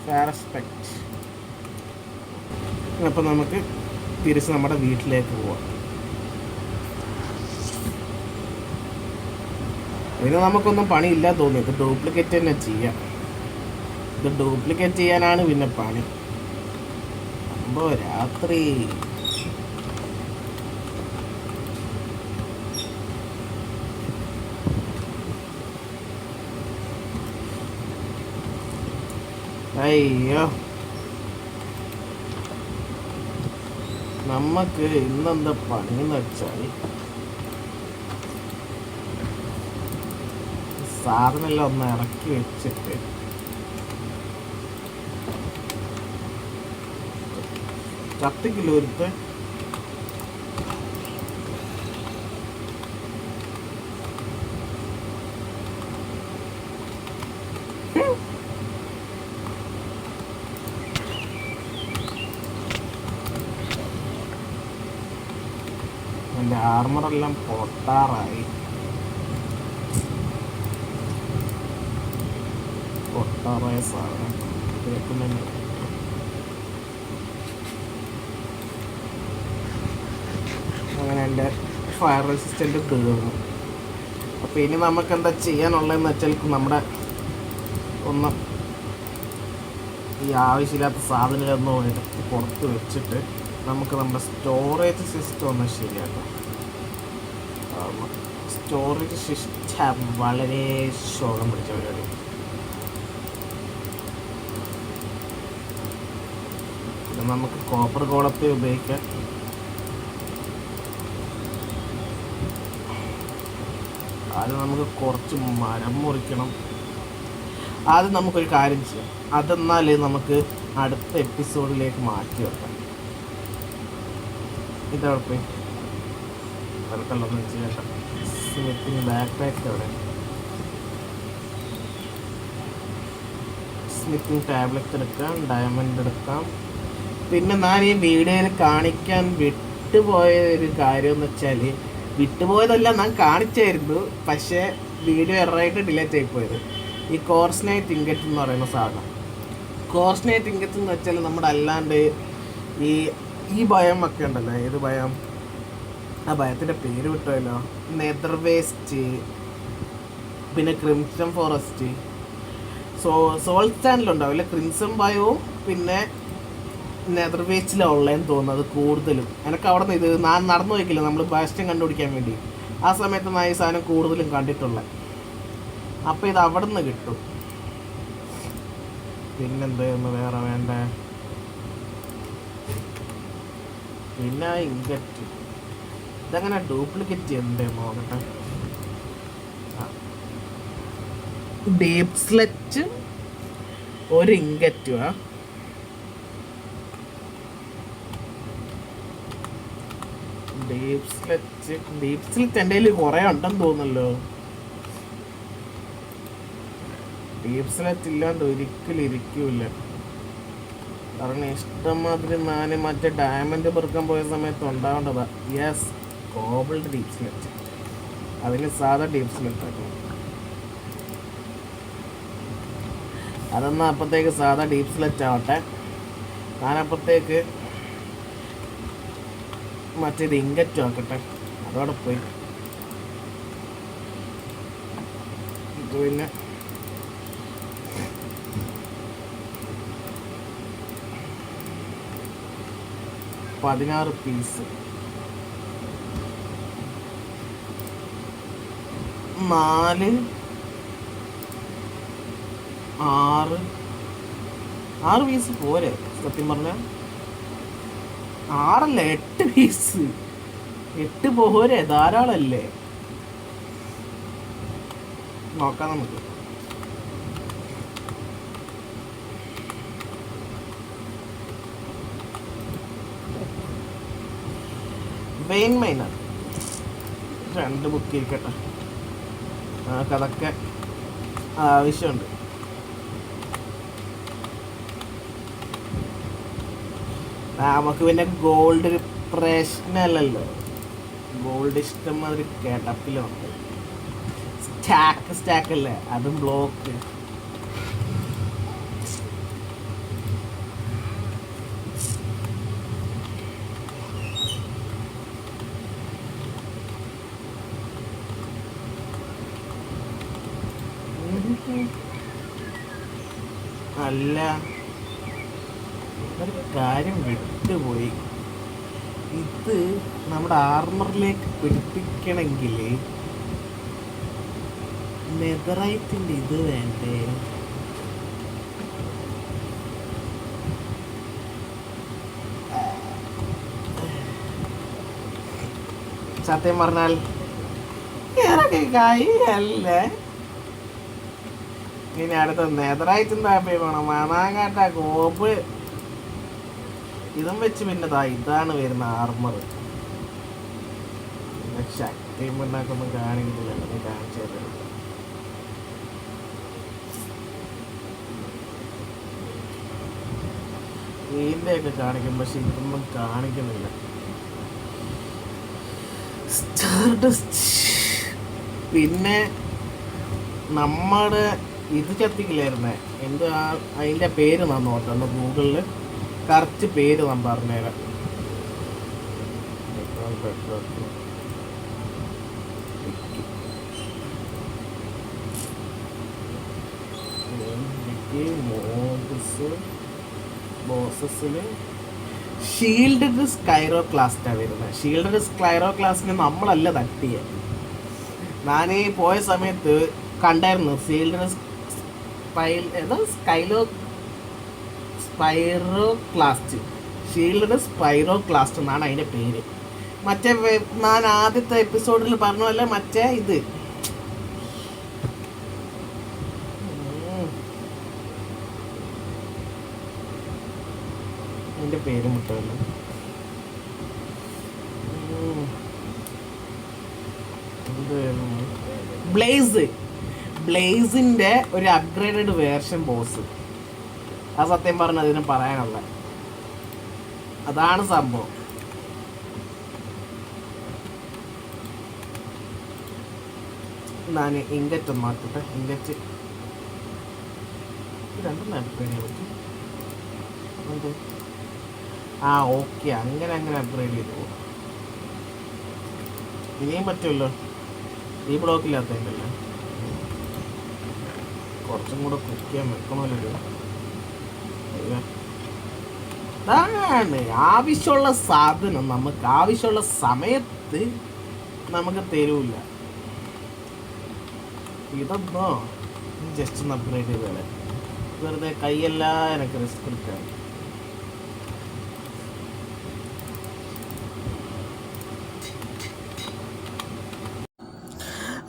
Respect. അപ്പം നമുക്ക് തിരിച്ച് നമ്മുടെ വീട്ടിലേക്ക് പോവാം. ഇതിന് നമുക്കൊന്നും പണിയില്ല തോന്നി. ഇത് ഡ്യൂപ്ലിക്കേറ്റ് തന്നെ ചെയ്യാം. ഇത് ഡ്യൂപ്ലിക്കേറ്റ് ചെയ്യാനാണ് പിന്നെ പണി. അമ്പോ രാത്രി. അയ്യോ, നമുക്ക് ഇന്നെന്താ പണിയെന്ന് വെച്ചാൽ സാധനമെല്ലാം ഒന്ന് ഇറക്കി വെച്ചിട്ട് കത്തിക്കില്ല ഒരുത്ത്. എൻ്റെ ആർമറെല്ലാം പൊട്ടാറായി. പൊട്ടാറായ സാധനം കേൾക്കുന്നുണ്ട്. അങ്ങനെ എൻ്റെ ഫയർ റെസിസ്റ്റൻ്റ് തീർന്നു. അപ്പോൾ ഇനി നമുക്ക് എന്താ ചെയ്യാനുള്ളതെന്ന് വെച്ചാൽ നമ്മുടെ ഒന്ന് ഈ ആവശ്യമില്ലാത്ത സാധനങ്ങളൊന്നും എടുത്ത് പുറത്ത് വെച്ചിട്ട് നമുക്ക് നമ്മുടെ സ്റ്റോറേജ് സിസ്റ്റം ഒന്ന് ശരിയാക്കാം. സ്റ്റോറേജ് സിസ്റ്റം വളരെ ശോകം പിടിച്ച പരിപാടി. ഇത് നമുക്ക് കോപ്പർ കോളത്തെ ഉപയോഗിക്കാം. അത് നമുക്ക് കുറച്ച് മരം മുറിക്കണം. ആദ്യം നമുക്കൊരു കാര്യം ചെയ്യാം. അതെന്നാൽ നമുക്ക് അടുത്ത എപ്പിസോഡിലേക്ക് മാറ്റി വെക്കാം. ഇതോടൊപ്പം തൽക്കാലൊന്നും ചെയ്യണ്ട. സ്മിത്തിങ് ബാക്ക് പാക്ക് അവിടെ, സ്മിത്തിങ് ടാബ്ലറ്റ് എടുക്കാം, ഡയമണ്ട് എടുക്കാം. പിന്നെ ഞാൻ ഈ വീഡിയോയിൽ കാണിക്കാൻ വിട്ടുപോയ ഒരു കാര്യം എന്ന് വെച്ചാൽ, വിട്ടുപോയതല്ല, ഞാൻ കാണിച്ചായിരുന്നു, പക്ഷേ വീഡിയോ എററായിട്ട് ഡിലേറ്റ് ആയിപ്പോയത്. ഈ കോർസ്നൈറ്റ് ഇങ്കറ്റ് എന്ന് പറയുന്ന സാധനം. കോർസ്നൈറ്റ് ഇങ്കറ്റ് എന്ന് വെച്ചാൽ നമ്മുടെ അല്ലാണ്ട് ഈ ഭയം ഒക്കെ ഉണ്ടല്ലോ. ഏത് ഭയം? ആ ഭയത്തിൻ്റെ പേര് വിട്ടുമല്ലോ. നെതർ വേസ്റ്റ്, പിന്നെ ക്രിംസൺ ഫോറസ്റ്റ്, സോൾ സ്റ്റാൻഡിലുണ്ടാവില്ല. ക്രിംസൺ ഭയവും പിന്നെ നെതർ വേസ്റ്റിലാണ് ഉള്ളതെന്ന് തോന്നുന്നത് കൂടുതലും. എനിക്ക് അവിടെ നിന്ന് ഇത് ഞാൻ നടന്നു പോയിക്കില്ല നമ്മൾ ബാസ്റ്റൻ കണ്ടുപിടിക്കാൻ വേണ്ടി. ആ സമയത്ത് ഞാൻ ഈ സാധനം കൂടുതലും കണ്ടിട്ടുള്ളത്. അപ്പോൾ ഇത് അവിടെ നിന്ന് കിട്ടും. പിന്നെന്തായിരുന്നു വേറെ വേണ്ടേ? പിന്നെ ഇങ്കറ്റ്. ഇതെങ്ങനെ ഡ്യൂപ്ലിക്കേറ്റ് ചെയ്യണ്ടേ നോക്കട്ടെ. ഡീപ് സ്ലെറ്റ് ഒരു ഇങ്കറ്റുവാ. ഡീപ് സ്ലെറ്റ് എൻ്റെ കയ്യിൽ കുറേ ഉണ്ടെന്ന് തോന്നുന്നല്ലോ. ഡീപ് സ്ലെറ്റ് ഇല്ലാണ്ട് ഒരിക്കലും ഇരിക്കൂല. കാരണം ഇഷ്ടംമാതിരി ഞാൻ മറ്റേ ഡയമണ്ട് പെറുക്കാൻ പോയ സമയത്ത് ഉണ്ടാവേണ്ടതാ. Yes, കോബിൾഡ് deep സ്ലെറ്റ്. അതിന് സാധാ ഡീപ് സ്ലെറ്റ് ആക്കണം. അതൊന്നും അപ്പോഴത്തേക്ക് സാധാ ഡീപ് സ്ലെറ്റ് ആവട്ടെ. ഞാനപ്പോഴത്തേക്ക് മറ്റേത് ഇങ്കറ്റ് ആക്കട്ടെ. അതോടെ പോയി. ഇത് പിന്നെ 16 പീസ്, 4 6 പീസ് പോരെ? സത്യം പറഞ്ഞ 6 അല്ല 8 പീസ്. 8 പോരെ? ധാരാളല്ലേ? നോക്കാം നമുക്ക്. വെയിൻ മൈനർ 2 ബുക്ക് ഇരിക്കട്ടെ. നമുക്കതൊക്കെ ആവശ്യമുണ്ട്. നമുക്ക് പിന്നെ ഗോൾഡ് ഒരു പ്രശ്നമല്ലല്ലോ. ഗോൾഡ് ഇഷ്ടംമാതിരി കിടപ്പിലുണ്ട്. സ്റ്റാക്ക് അല്ലേ, അതും ബ്ലോക്ക്. അല്ല, ഒരു കാര്യം വിട്ടുപോയി. ഇത് നമ്മുടെ ആർമറിലേക്ക് പിടിപ്പിക്കണമെങ്കിൽ നെതറൈറ്റിൻ്റെ ഇത് വേണ്ടേ? സത്യം പറഞ്ഞാൽ കൈയല്ലേ. ഇനി അടുത്ത നെതറൈറ്റിൻ്റെ ആപ്പേ വേണം. മണാകാട്ട കോപ്പ് ഇതും വെച്ച് പിന്നെ ഇതാണ് വരുന്ന ആർമർ. ശക്തി പിണ്ണാക്കൊന്നും കാണിക്കുന്നില്ല, കാണിച്ചു തരുന്നത്. ഇതിൻ്റെയൊക്കെ കാണിക്കും, പക്ഷെ ഇതൊന്നും കാണിക്കുന്നില്ല. പിന്നെ നമ്മുടെ ഇത് ചത്തിക്കില്ലായിരുന്നേ, എന്ത് അതിൻ്റെ പേര് ഞാൻ നോട്ടൊന്ന് ഗൂഗിളിൽ കറക്റ്റ് പേര് ഞാൻ പറഞ്ഞുതരാം. ഷീൽഡഡ് സ്കൈറോ ക്ലാസ്റ്റാണ് വരുന്നത്. ഷീൽഡഡ് സ്കൈറോ ക്ലാസ്സിന് നമ്മളല്ല തട്ടിയ. ഞാൻ പോയ സമയത്ത് കണ്ടായിരുന്നു ഷീൽഡഡ് സ്പൈറോക്ലാസ്റ്റ്. ഷീൽഡ് സ്പൈറോക്ലാസ്റ്റ് എന്നാണ് അതിൻ്റെ പേര്. മറ്റേ ഞാൻ ആദ്യത്തെ എപ്പിസോഡിൽ പറഞ്ഞല്ല, മറ്റേ ഇത് അതിൻ്റെ പേര് മുട്ടല്ലോ, ബ്ലേസിൻ്റെ ഒരു അപ്ഗ്രേഡഡ് വേർഷൻ ബോസ്. ആ സത്യം പറഞ്ഞ അതിന് പറയാനുള്ള അതാണ് സംഭവം. ഞാൻ ഇങ്കറ്റ് ഒന്ന് മാറ്റട്ടെ. ഇങ്കറ്റ് രണ്ടും അപ്ഗ്രേഡ് ചെയ്യാൻ പറ്റും. ഓക്കെ, അങ്ങനെ അപ്ഗ്രേഡ് ചെയ്തു പോകും. ഇനിയും പറ്റുമല്ലോ, ഈ ബ്ലോക്കില്ലാത്തതിൻ്റെല്ലേ. കുറച്ചും കൂടെ കുക്ക് ചെയ്യാൻ വെക്കണമല്ലോ. അതാണ് ആവശ്യമുള്ള സാധനം നമുക്ക് ആവശ്യമുള്ള സമയത്ത് നമുക്ക് തരൂല. ഇതൊന്നോ ജസ്റ്റ് ഒന്ന് അപ്ഗ്രേഡ് ചെയ്തേരെ. വെറുതെ കൈയെല്ലാം എനിക്ക് റിസ്ക് എടുക്കാം.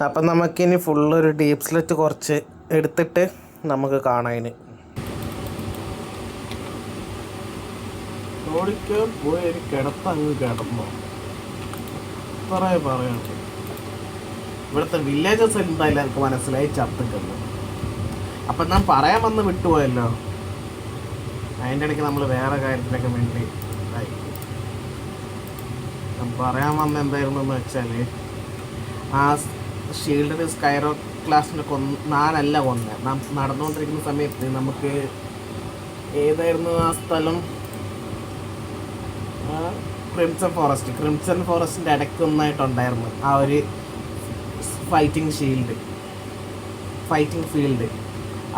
അപ്പം നമുക്കിനി ഫുള്ളൊരു ഡീപ് സ്ലെറ്റ് കുറച്ച് എടുത്തിട്ട് നമുക്ക് കാണാൻ. ഓടിക്ക് പോയി ഒരു കിടത്തങ്ങ് കിടന്നോ, കുറേ പറയാനുണ്ട്. ഇവിടുത്തെ വില്ലേജസ് എന്തായാലും എനിക്ക് മനസ്സിലായി ചത്തിട്ടുണ്ട്. അപ്പം ഞാൻ പറയാൻ വന്ന് വിട്ടുപോയല്ലോ. അതിൻ്റെ ഇടയ്ക്ക് നമ്മൾ വേറെ കാര്യത്തിനൊക്കെ വേണ്ടി പറയാൻ വന്ന എന്തായിരുന്നു എന്ന് വെച്ചാൽ, ആ ഷീൽഡ് സ്കൈറോ ക്ലാസ്സിനെ ഞാനല്ല കൊന്നത്. നാം നടന്നുകൊണ്ടിരിക്കുന്ന സമയത്ത് നമുക്ക് ഏതായിരുന്നു ആ സ്ഥലം, ക്രിംസൺ ഫോറസ്റ്റിൻ്റെ ഇടയ്ക്ക് ഒന്നായിട്ടുണ്ടായിരുന്നു ആ ഒരു ഫൈറ്റിംഗ് ഫീൽഡ്.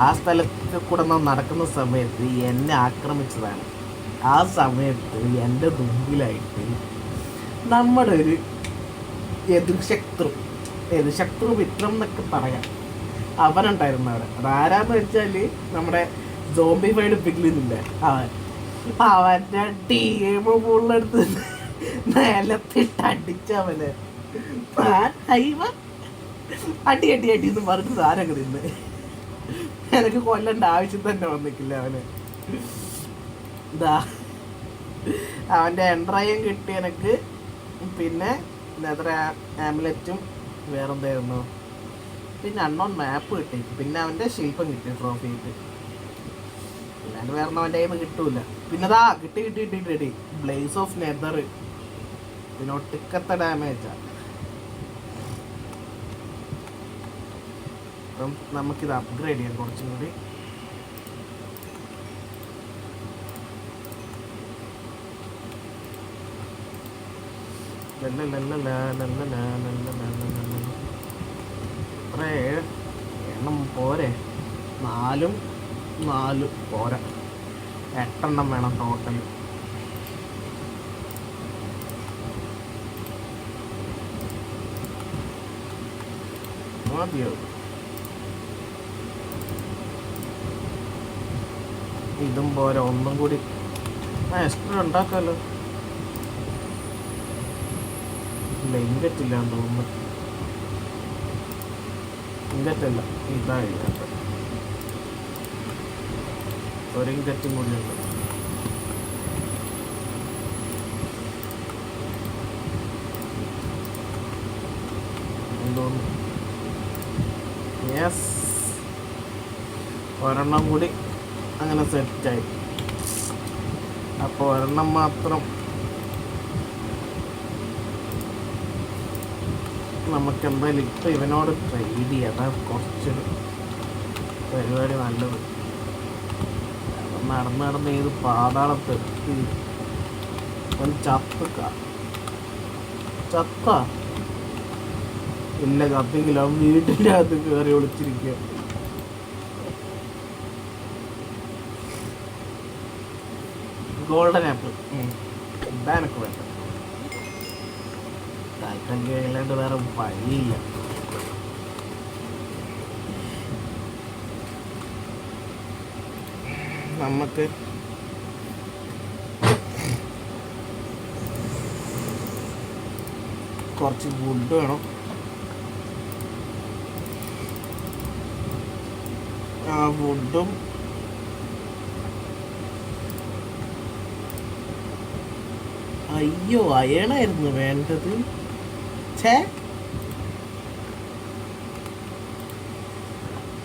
ആ സ്ഥലത്ത് കൂടെ നാം നടക്കുന്ന സമയത്ത് എന്നെ ആക്രമിച്ചതാണ്. ആ സമയത്ത് എൻ്റെ മുമ്പിലായിട്ട് നമ്മുടെ ഒരു എതിർശത്രു മിത്രം എന്നൊക്കെ പറയാം, അവനുണ്ടായിരുന്നു അവിടെ. അതാരാന്ന് വെച്ചാൽ നമ്മുടെ സോംബി ഫൈഡ് പിഗ്ലിനില്ലേ, അവൻ്റെ ടീം ഫുള്ളെടുത്ത് നിലത്തിട്ട് അടിച്ചവന്. അടി എന്ന് പറഞ്ഞ് സാരൊക്കെ നിന്ന് എനിക്ക് കൊല്ലേണ്ട ആവശ്യം തന്നെ വന്നിട്ടില്ല അവന്. അവൻ്റെ എൻട്രയും കിട്ടി എനിക്ക്. പിന്നെ നെതർ ആംലറ്റും വേറെന്തായിരുന്നു, പിന്നെ അണ്ണോൺ മാപ്പ് കിട്ടി. പിന്നെ അവൻ്റെ ശില്പം കിട്ടി ട്രോഫി കിട്ടി. അല്ലാണ്ട് വേറെ അവൻ്റെ കയ്യിൽ നിന്ന് കിട്ടൂല. പിന്നെതാ കിട്ടി കിട്ടി കിട്ടി കിട്ടി ബ്ലേസ് ഓഫ് നെതർ. പിന്നെ ഒട്ടിക്കത്തെ ഡാമേജാ. അപ്പം നമുക്കിത് അപ്ഗ്രേഡ് ചെയ്യാം കുറച്ചും കൂടി. അത്രേ എണ്ണം പോരെ, 4 പോരാ, 8 വേണം ടോട്ടൽ. മതിയോ? ഇതും പോരാ, ഒന്നും കൂടി എക്സ്ട്രാ ഉണ്ടാക്കാമല്ലോ. ഇല്ല, ഇങ്കറ്റില്ലാന്ന് തോന്നുന്നു. ഇങ്കറ്റല്ല, ഇതാ ഇല്ലാത്ത ഒരു ഇങ്കറ്റും കൂടി ഉണ്ട്. എന്തോന്നു? യെസ്, ഒരെണ്ണം കൂടി അങ്ങനെ സെറ്റായി. അപ്പോൾ ഒരെണ്ണം മാത്രം നമുക്ക് എന്തായാലും ഇപ്പം ഇവനോട് ട്രേഡ് ചെയ്യാം. അതാണ് കുറച്ചൊരു പരിപാടി നല്ലത്. നടന്ന് ഏത് പാതാളത്തെത്തി. അവൻ ചത്ത ഇല്ല, ചത്തെങ്കിലും അവൻ വീട്ടിൻ്റെ അകത്ത് കയറി ഒളിച്ചിരിക്കുക. ഗോൾഡൻ ആപ്പിൾ ഇതാനൊക്കെ വേണ്ട. താല്പര്യം വേറെ വഴിയില്ല. നമുക്ക് കുറച്ച് വുഡ് വേണം. ആ വുഡും അയ്യോ അയണായിരുന്നു വേണ്ടത്.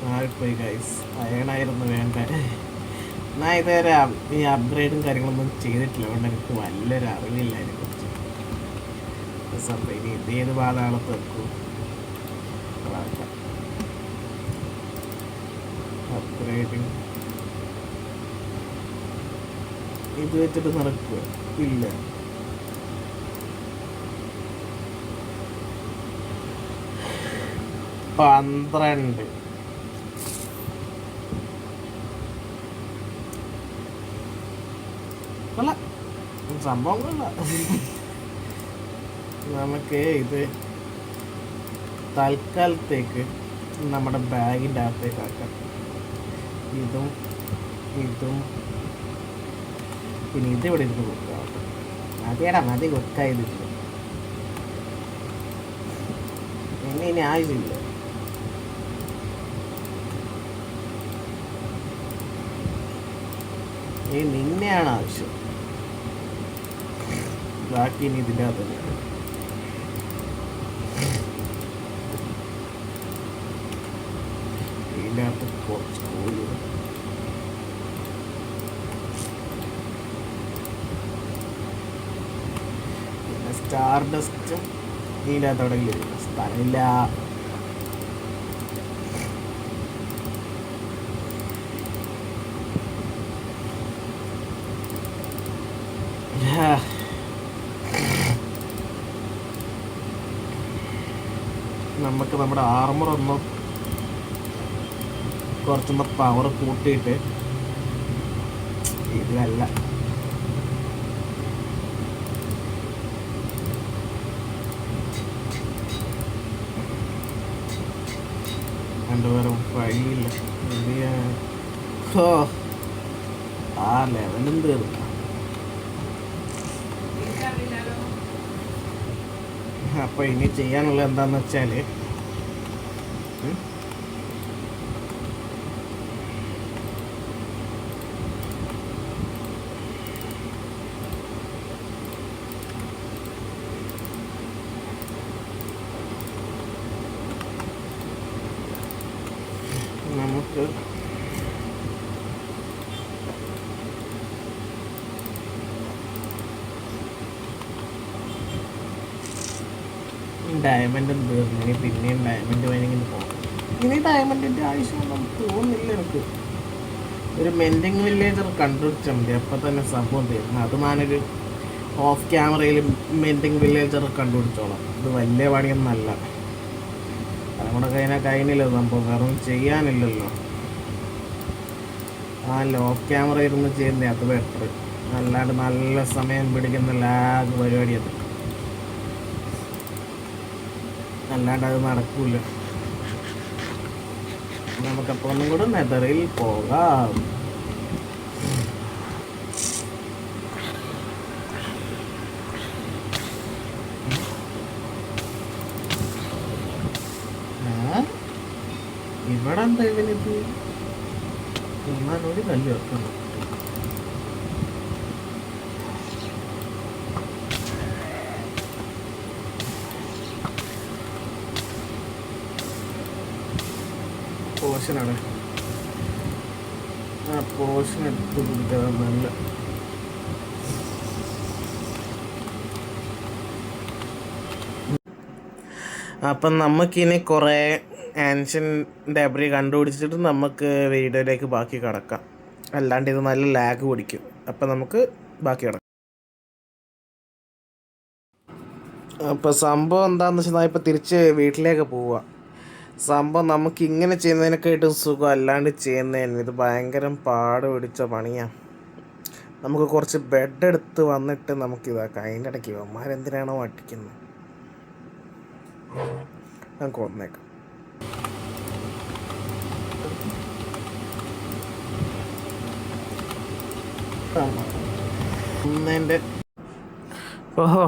മാറിപ്പോയി ഗൈസ്, അയണായിരുന്നു വേണ്ട. ഞാൻ ഇതുവരെ ഈ അപ്ഗ്രേഡും കാര്യങ്ങളൊന്നും ചെയ്തിട്ടില്ല, അതുകൊണ്ട് എനിക്ക് വല്ലൊരു അറിവില്ല അതിനെക്കുറിച്ച്. ഇനി ഇതേത് പാതാളത്ത് വെക്കും. അപ്ഗ്രേഡിങ് ഇത് വെച്ചിട്ട് നടക്കുക ഇല്ല. പന്ത്രണ്ട് കൊള്ള സംഭവം കൊള്ള. നമുക്ക് ഇത് തൽക്കാലത്തേക്ക് നമ്മുടെ ബാഗിൻ്റെ അകത്തേക്ക് ആക്കാം. ഇതും പിന്നെ ഇതിവിടെ ഇരുന്ന് കൊടുക്കാം. മതി കൊടുക്കാതില്ല, ഇനി ആവശ്യമില്ല. നിന്നെയാണ് ആവശ്യം, ബാക്കി ഇനി ഇതിൻ്റെ അകത്ത്. ഇതിൻ്റെ അകത്ത് കുറച്ച് കോഴി, പിന്നെ സ്റ്റാർ ഡസ്റ്റും ഇതിൻ്റെ അകത്ത് എവിടെയെങ്കിലും സ്ഥലമില്ല. നമുക്ക് നമ്മുടെ ആർമർ കുറച്ചൊന്ന് പവർ കൂട്ടിയിട്ട് ഇതിലല്ല വേറെ വഴിയില്ല. ആ ലെവലും തീർന്നു. അപ്പോൾ ഇനി ചെയ്യാനുള്ളത് എന്താണെന്ന് വെച്ചാൽ നമുക്ക് ഡയമണ്ടും തീർന്നു. ഇനി പിന്നെയും ഡയമണ്ട് മൈനിങ്ങിന് പോകണം. ഇനി ഡയമണ്ടിൻ്റെ ആവശ്യമൊന്നും തോന്നുന്നില്ല എനിക്ക്. ഒരു മെൻഡിങ് വില്ലേജർ കണ്ടുപിടിച്ചാൽ മതി, അപ്പം തന്നെ സംഭവം തീർന്നു. അത് ഞാനൊരു ഓഫ് ക്യാമറയിൽ മെൻഡിങ് വില്ലേജർ കണ്ടുപിടിച്ചോളാം. ഇത് വലിയ പണിയൊന്നല്ല. നമ്മുടെ കഴിഞ്ഞില്ല സംഭവം, വേറെ ചെയ്യാനില്ലല്ലോ. ഓഫ് ക്യാമറ ഇരുന്ന് ചെയ്യുന്നത് അത് ബെറ്റർ. അല്ലാണ്ട് നല്ല സമയം പിടിക്കുന്ന ലാഗ് പരിപാടി അത്, അല്ലാണ്ട് അത് നടക്കൂല. നമുക്കപ്പോൾ ഒന്നും കൂടെ നെതറിൽ പോകാം. ഇവിടെ എന്താ ഇവനിത് ഒന്നാനോട് കല്ല് വെക്കണം. പോഷനാണ് ആ പോഷൻ എടുത്ത് കുടിക്കാൻ നല്ല. അപ്പം നമുക്കിനി കുറേ ആൻഷ്യൻ ഡെബ്രി കണ്ടുപിടിച്ചിട്ട് നമുക്ക് വീഡിയോയിലേക്ക് ബാക്കി കിടക്കാം. അല്ലാണ്ട് ഇത് നല്ല ലാഗ് പിടിക്കും. അപ്പം നമുക്ക് ബാക്കി കിടക്കാം. അപ്പോൾ സംഭവം എന്താണെന്ന് വെച്ചാൽ ഇപ്പോൾ തിരിച്ച് വീട്ടിലേക്ക് പോവുക. സംഭവം നമുക്ക് ഇങ്ങനെ ചെയ്യുന്നതിനൊക്കെയായിട്ടും സുഖം അല്ലാണ്ട് ചെയ്യുന്നതിന് ഇത് ഭയങ്കര പാട് പിടിച്ച പണിയാണ്. നമുക്ക് കുറച്ച് ബെഡ് എടുത്ത് വന്നിട്ട് നമുക്കിതാക്കാം. അതിൻ്റെ ഇടയ്ക്ക് ഇവന്മാരെന്തിനാണോ അടിക്കുന്നത്, നമുക്ക് വന്നേക്കാം. ഓഹോ,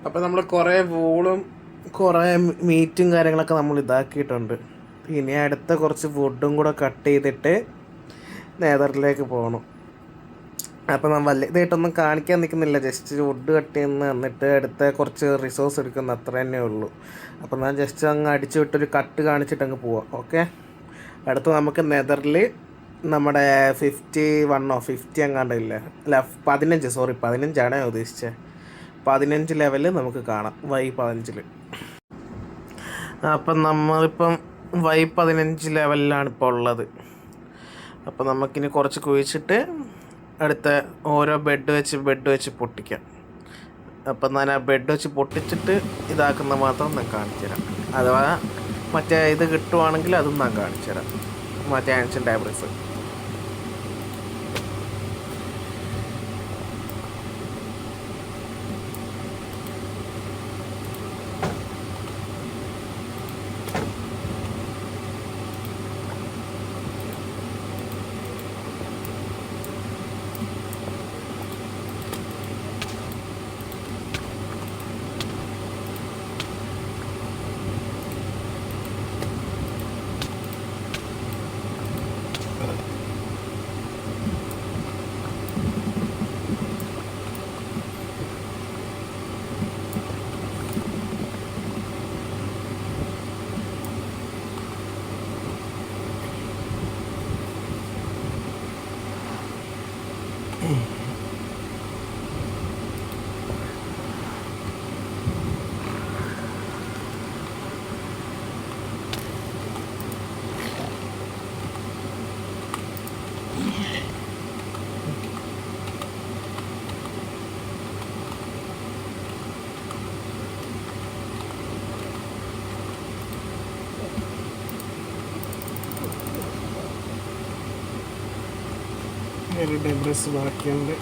അപ്പം നമ്മൾ കുറേ വൂളും കുറേ മീറ്റും കാര്യങ്ങളൊക്കെ നമ്മൾ ഇതാക്കിയിട്ടുണ്ട്. ഇനി അടുത്ത കുറച്ച് വുഡും കൂടെ കട്ട് ചെയ്തിട്ട് നേതറിലേക്ക് പോകണം. അപ്പം നമ്മൾ വലിയ ഇതായിട്ടൊന്നും കാണിക്കാൻ നിൽക്കുന്നില്ല, ജസ്റ്റ് വുഡ് കട്ട് ചെയ്യുന്ന എന്നിട്ട് അടുത്ത കുറച്ച് റിസോഴ്സ് എടുക്കുന്ന അത്ര തന്നെ ഉള്ളൂ. അപ്പം ഞാൻ ജസ്റ്റ് അങ്ങ് അടിച്ചു വിട്ടൊരു കട്ട് കാണിച്ചിട്ട് അങ്ങ് പോവാം. ഓക്കെ, അടുത്ത് നമുക്ക് നെതറിൽ നമ്മുടെ 50 എങ്ങാണ്ടില്ല, അല്ല 15 ഉദ്ദേശിച്ചത്. 15 ലെവല് നമുക്ക് കാണാം, Y15. അപ്പം നമ്മളിപ്പം Y15 ലെവലിലാണ് ഇപ്പോൾ ഉള്ളത്. അപ്പം നമുക്കിനി കുറച്ച് കുഴിച്ചിട്ട് അടുത്ത ഓരോ ബെഡ് വെച്ച് പൊട്ടിക്കാം. അപ്പം ഞാൻ ആ ബെഡ് വെച്ച് പൊട്ടിച്ചിട്ട് ഇതാക്കുന്ന മാത്രം ഞാൻ കാണിച്ചു തരാം. അഥവാ മറ്റേ ഇത് കിട്ടുവാണെങ്കിൽ അതും ഞാൻ കാണിച്ചു തരാം, മറ്റേ ആൻഷ്യൻ ഡാബ്രിസ്. ഒരു ഡെബ്രസ് ബാക്കിയുണ്ട്.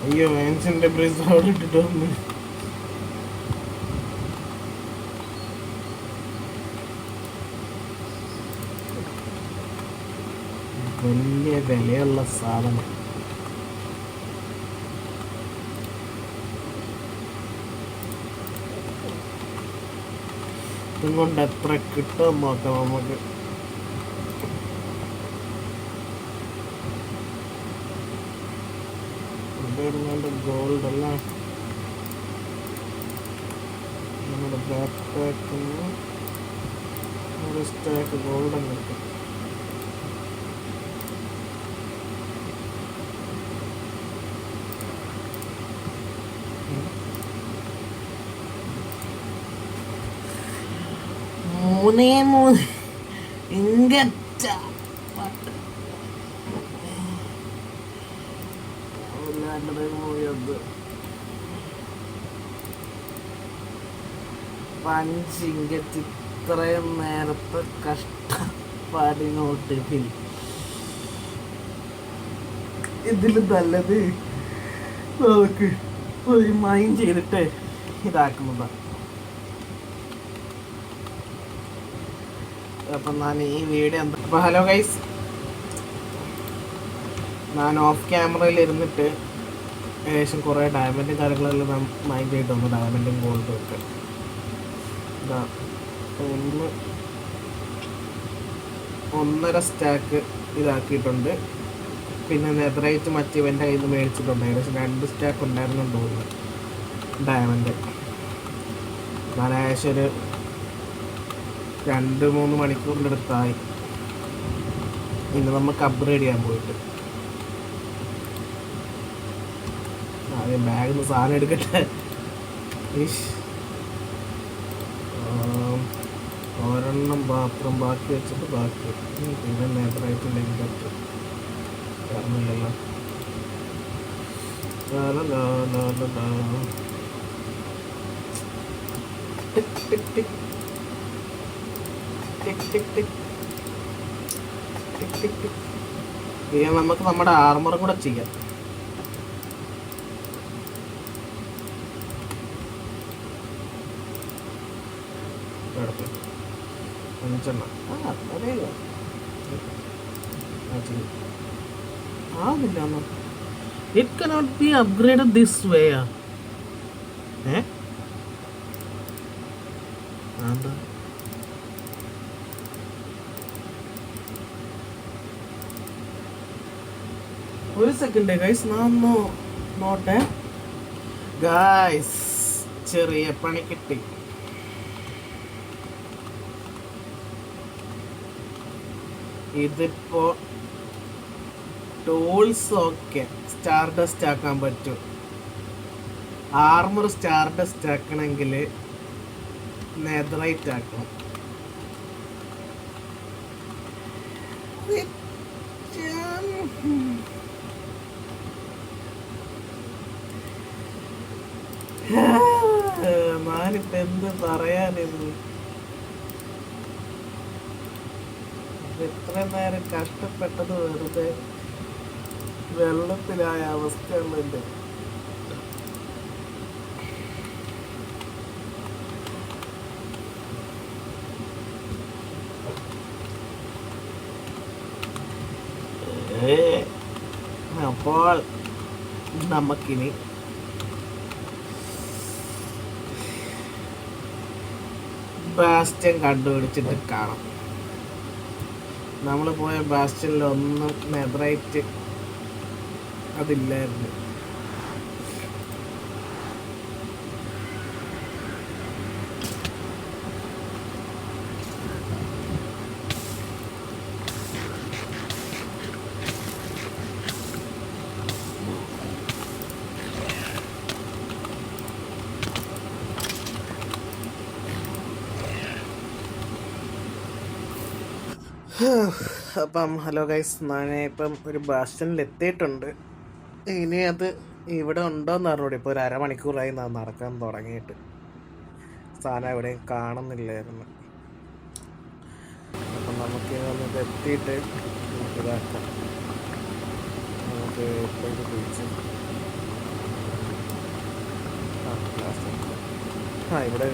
അയ്യോ, ആൻഷ്യൻ ഡെബ്രസ് അവിടെ ഇട്ടിട്ട് വന്ന്. വലിയ വിലയുള്ള സാധനം. ഇതുകൊണ്ട് എത്ര കിട്ടുമെന്ന് നോക്കാം നമുക്ക്. ഗോൾഡ് അല്ല, നമ്മുടെ ബാക്ക് പാക്ക് ഒരു സ്റ്റാക്ക് ഗോൾഡൻ കിട്ടും. മൂന്നേ മൂന്ന് ഇങ്കച്ച പഞ്ചിങ്കറ്റ് ഇത്രയും നേരത്തെ കഷ്ടപ്പാടിനോട്ട് ഇതിൽ നല്ലത് നമുക്ക് ഒരു മൈൻഡ് ചെയ്തിട്ട് ഇതാക്കുന്നതാണ്. അപ്പം ഞാൻ ഈ വീഡിയോ എന്താ അപ്പോൾ ഹലോ ഗൈസ്, ഞാൻ ഓഫ് ക്യാമറയിൽ ഇരുന്നിട്ട് ഏകദേശം കുറേ ഡയമണ്ടും കാര്യങ്ങളെല്ലാം മൈൻഡ് ചെയ്തിട്ട് വന്നു. ഡയമണ്ടും ഗോൾഡും ഒക്കെ ഇതാ ഒന്നര സ്റ്റാക്ക് ഇതാക്കിയിട്ടുണ്ട്. പിന്നെ നെതറൈറ്റ് മറ്റ് ഇവൻ്റെ കയ്യിൽ നിന്ന് മേടിച്ചിട്ടുണ്ട്. ഏകദേശം 2 സ്റ്റാക്ക് ഉണ്ടായിരുന്നെന്ന് തോന്നുന്നു ഡയമണ്ട്. ഞാൻ ഏകദേശം ഒരു 2-3 മണിക്കൂറിൻ്റെ അടുത്തായി. ഇനി നമുക്ക് അപ്ഗ്രേഡ് ചെയ്യാൻ പോയിട്ട് ആദ്യം ബാഗിൽ നിന്ന് സാധനം എടുക്കട്ടെ. ഒരെണ്ണം പാത്രം ബാക്കി വെച്ചിട്ട് ബാക്കി പിന്നെ നേതറായിട്ടുണ്ടെങ്കിൽ പറ്റും. പറഞ്ഞില്ലല്ലോ. നമുക്ക് നമ്മുടെ ആർമറും കൂടെ ചെയ്യാം. It cannot be upgraded this way. എന്താ ഒരു സെക്കൻഡ് ഗൈസ്, ഞാൻ നോട്ടെ ഗൈസ്. ചെറിയ പണി കിട്ടി. ഇതിപ്പോ ടൂൾസ് ഒക്കെ സ്റ്റാർഡസ്റ്റ് ആക്കാൻ പറ്റും. ആർമർ സ്റ്റാർഡസ്റ്റ് ആക്കണമെങ്കിൽ നെതറൈറ്റ് ആക്കണം. ഞാനിപ്പോ എന്ത് പറയാനിരുന്നു. ഇത്ര നേരം കഷ്ടപ്പെട്ടത് വെറുതെ വെള്ളത്തിലായ അവസ്ഥയുണ്ട്. അപ്പോൾ നമുക്കിനി ബാസ്റ്റൻ കണ്ടുപിടിച്ചിട്ട് കാണാം. നമ്മൾ പോയ ബാസ്റ്റനിലൊന്നും നെതറൈറ്റ് അതില്ലായിരുന്നു. അപ്പം ഹലോ ഗൈസ്, ഞാനിപ്പം ഒരു ബാസ്റ്റനിൽ എത്തിയിട്ടുണ്ട്. ഇനി അത് ഇവിടെ ഉണ്ടോയെന്ന് അറിഞ്ഞൂടെ. ഇപ്പോൾ ഒരു അരമണിക്കൂറായി ഞാൻ നടക്കാൻ തുടങ്ങിയിട്ട്. സാധനം എവിടെയും കാണുന്നില്ലായിരുന്നു. അപ്പം നമുക്ക് ഇത് എത്തിയിട്ട് ഇതാക്കാം. നമുക്ക് എപ്പോഴും തിരിച്ച് ഇവിടെ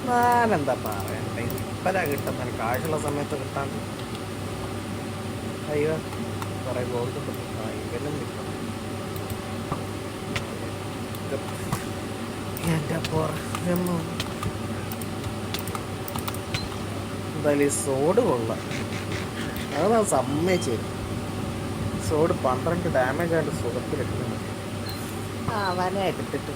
ഞാനെന്താ പറയണ്ടേ, ഇപ്പഴാ കിട്ടുന്ന കാശുള്ള സമയത്ത് കിട്ടാൻ. അയ്യോ കുറേ ഗോൾഡ് ഇവനും കിട്ടും. എൻ്റെ പുറമൊന്നും എന്തായാലും ഈ സോഡ് കൊള്ളാം. അത് ഞാൻ സമ്മതിച്ചു. സോഡ് 12 ഡാമേജ് ആയിട്ട് സുഖത്തിലെടുക്കുന്നു. അവനെ എടുത്തിട്ട്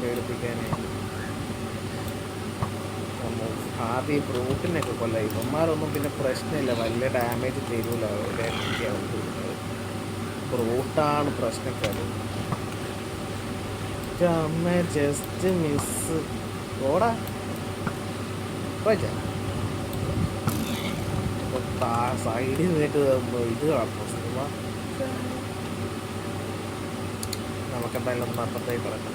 പേടിപ്പിക്കാനായിട്ട്. ആദ്യം ബ്രൂട്ടിനൊക്കെ കൊല്ലാം. ഇവന്മാരൊന്നും പിന്നെ പ്രശ്നമില്ല, വലിയ ഡാമേജ് തരൂല. ബ്രൂട്ടാണ് പ്രശ്നക്കാര്. അമ്മ ജസ്റ്റ് മിസ് ഓടാ സൈഡിൽ നിന്നിട്ട് ഇത് കാണുന്നു സിനിമ. നമുക്കെന്തായാലും ഒന്ന് അപ്പുറത്തേക്ക് കിടക്കണം.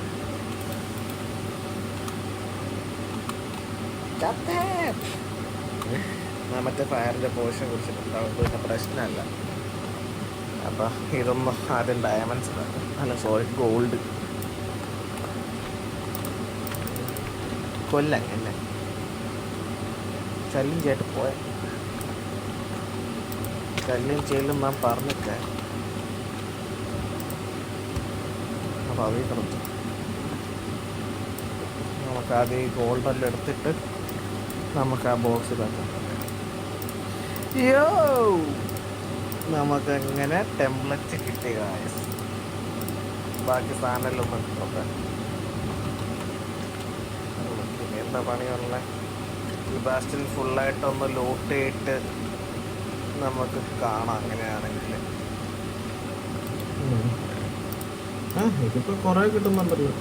ഞാൻ മറ്റേ ഫയറിൻ്റെ പോർഷൻ കുറിച്ചിട്ടുണ്ട്, അതുകൊണ്ട് പിന്നെ പ്രശ്നമല്ല. അപ്പം ഇതൊന്നും ആദ്യം ഡയമണ്ട്സ് അല്ല സോറി ഗോൾഡ് കൊല്ലം എന്നെ ശല്യം ചെയ്തിട്ട് പോയ ശല്യം ചെയ്യലും ഞാൻ പറഞ്ഞിട്ടേ. അപ്പോൾ അതിൽ കിടന്നു നമുക്കാദ്യം ഈ ഗോൾഡെല്ലാം എടുത്തിട്ട് നമുക്ക് ആ ബോക്സിൽ വെക്കാം. യോ നമുക്കങ്ങനെ ടെംപ്ലറ്റ് കിട്ടിയ ബാക്കി സാധനമെല്ലാം ഒന്നും കിട്ടട്ടെ. പിന്നെ എന്താ പണിയുള്ള ഈ ബാസ്റ്റിൽ ഫുള്ളായിട്ടൊന്ന് ലോട്ട് ചെയ്തിട്ട് നമുക്ക് കാണാം. അങ്ങനെയാണെങ്കിൽ ഇതിപ്പോൾ കുറേ കിട്ടുന്നുണ്ടല്ലോ.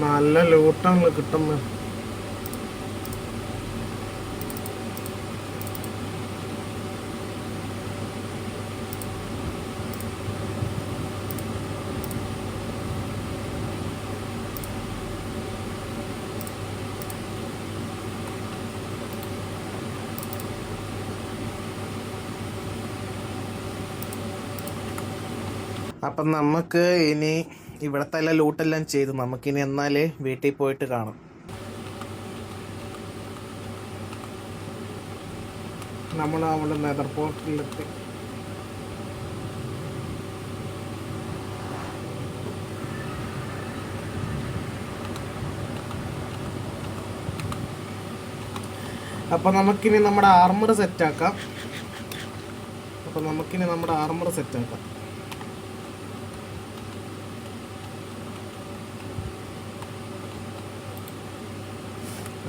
നല്ല ലൂട്ടാണല്ലോ കിട്ടുന്നത്. അപ്പം നമുക്ക് ഇനി ഇവിടത്തെ എല്ലാം ലൂട്ടെല്ലാം ചെയ്തു. നമുക്കിനി എന്നാലേ വീട്ടിൽ പോയിട്ട് കാണാം. നമ്മൾ അവിടെ നെതർ പോർട്ടിലെത്തി. അപ്പം നമുക്കിനി നമ്മുടെ ആർമർ സെറ്റാക്കാം.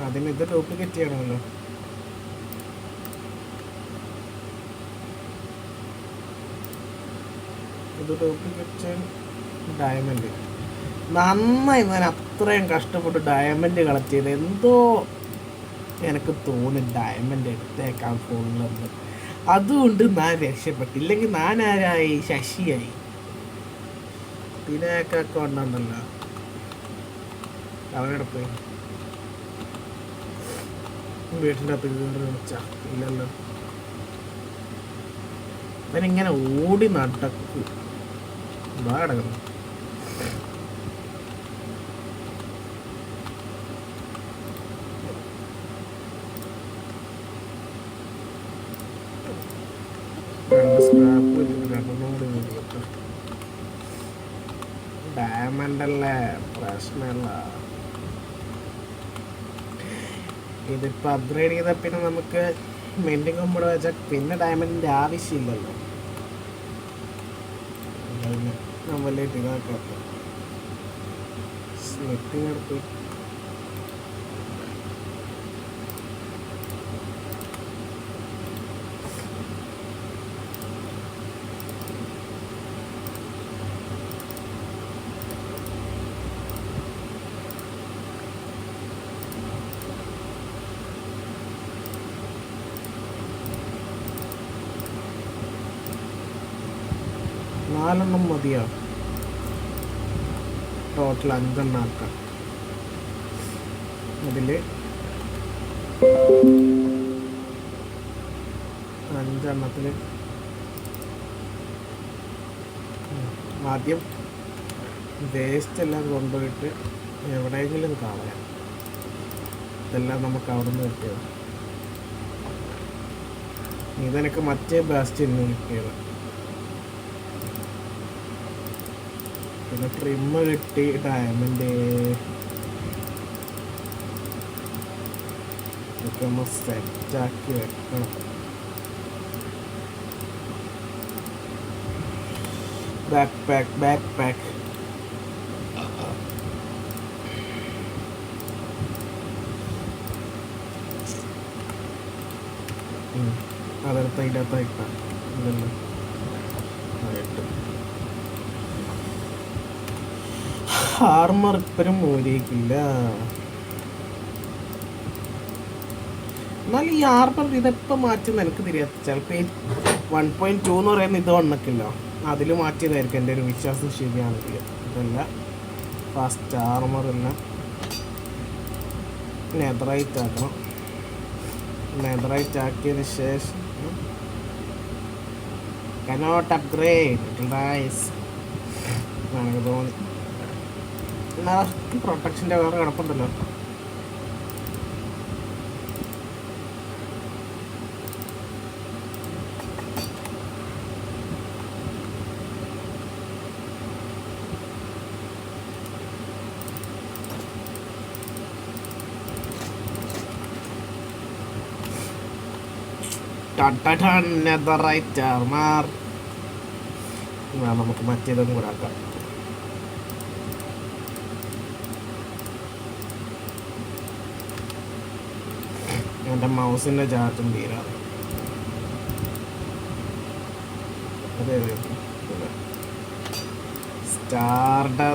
അതിന് ഇത് ഡ്യൂപ്ലിക്കേറ്റ് ചെയ്യണമല്ലോ. ഇത് ഡ്യൂപ്ലിക്കേറ്റ് ഡയമണ്ട് നന്നായി. ഞാൻ അത്രയും കഷ്ടപ്പെട്ട് ഡയമണ്ട് കളക്ട് ചെയ്ത് എന്തോ എനിക്ക് തോന്നി ഡയമണ്ട് എടുത്തേക്കാൻ ഫോണിലെന്ന്. അതുകൊണ്ട് ഞാൻ രക്ഷപ്പെട്ടില്ലെങ്കിൽ ഞാൻ ആരായി? ശശിയായി. ഇതിനൊക്കെ കൊണ്ടുണ്ടല്ലോ അവനെടുപ്പ് വീട്ടിൻ്റെ അകത്ത് കയറി വിളിച്ചാ ഇല്ലല്ലോ. അവനിങ്ങനെ ഓടി നടക്കും. ഇതാ കിടക്കുന്നു. രണ്ട് സ്ക്രാപ്പ് രണ്ടെണ്ണം കൂടി നോക്കിയിട്ട് ഡയമണ്ടല്ലേ പ്രശ്നമല്ല. ഇതിപ്പോൾ അപ്ഗ്രേഡ് ചെയ്താൽ പിന്നെ നമുക്ക് മെൻഡിങ് കൊമ്പിടെ വെച്ചാൽ പിന്നെ ഡയമണ്ടിൻ്റെ ആവശ്യമില്ലല്ലോ. ഞാൻ വലിയ ഇതാക്കാത്ത സ്മെറ്റിങ് എടുത്ത് നാലെണ്ണം മതിയോ? ടോട്ടൽ 5 ആക്കാം. അതിൽ 5 ആദ്യം വേസ്റ്റ് എല്ലാം കൊണ്ടുപോയിട്ട് എവിടെയെങ്കിലും കളയാം. ഇതെല്ലാം നമുക്ക് അവിടെ നിന്ന് കിട്ടിയത്. ഇതെനിക്ക് മറ്റേ ബാസ്റ്റിൽ നിന്ന് കിട്ടിയത്. പിന്നെ ട്രിമ്മ് കിട്ടി, ഡയമണ്ട് ഒക്കെ നമ്മൾ സെറ്റാക്കി വെക്കണം. ബാക്ക് പാക്ക് അതെടുത്ത് അതിൻ്റെ അകത്ത് ഇട്ടാൽ ഇതല്ലോ ആയിട്ട്. ആർമർ ഇപ്പോഴും മൂലിക്കില്ല. എന്നാൽ ഈ ആർമർ ഇതെപ്പോൾ മാറ്റുന്ന എനിക്ക് തിരിയാത്ത. ചിലപ്പോൾ ഈ 1.2 എന്ന് പറയുന്ന ഇത് വന്നിട്ടില്ലോ, അതിൽ മാറ്റിയതായിരിക്കും എൻ്റെ ഒരു വിശ്വാസം ശരിയാണെങ്കിൽ. ഇതല്ല ഫാസ്റ്റ് ആർമർ എല്ലാം നെതറൈറ്റ് ആക്കണം. നെതറൈറ്റ് ആക്കിയതിന് ശേഷം കനോട്ട് അപ്ഗ്രേഡ് റൈസ് എനിക്ക് തോന്നി. പ്രൊട്ടക്ഷൻ്റെ വേറെ കിടപ്പുണ്ടല്ലോ. നമുക്ക് മറ്റേതും കൂടെ ആക്കാം. എൻ്റെ മൗസിൻ്റെ ചാർജും തീരാറ്.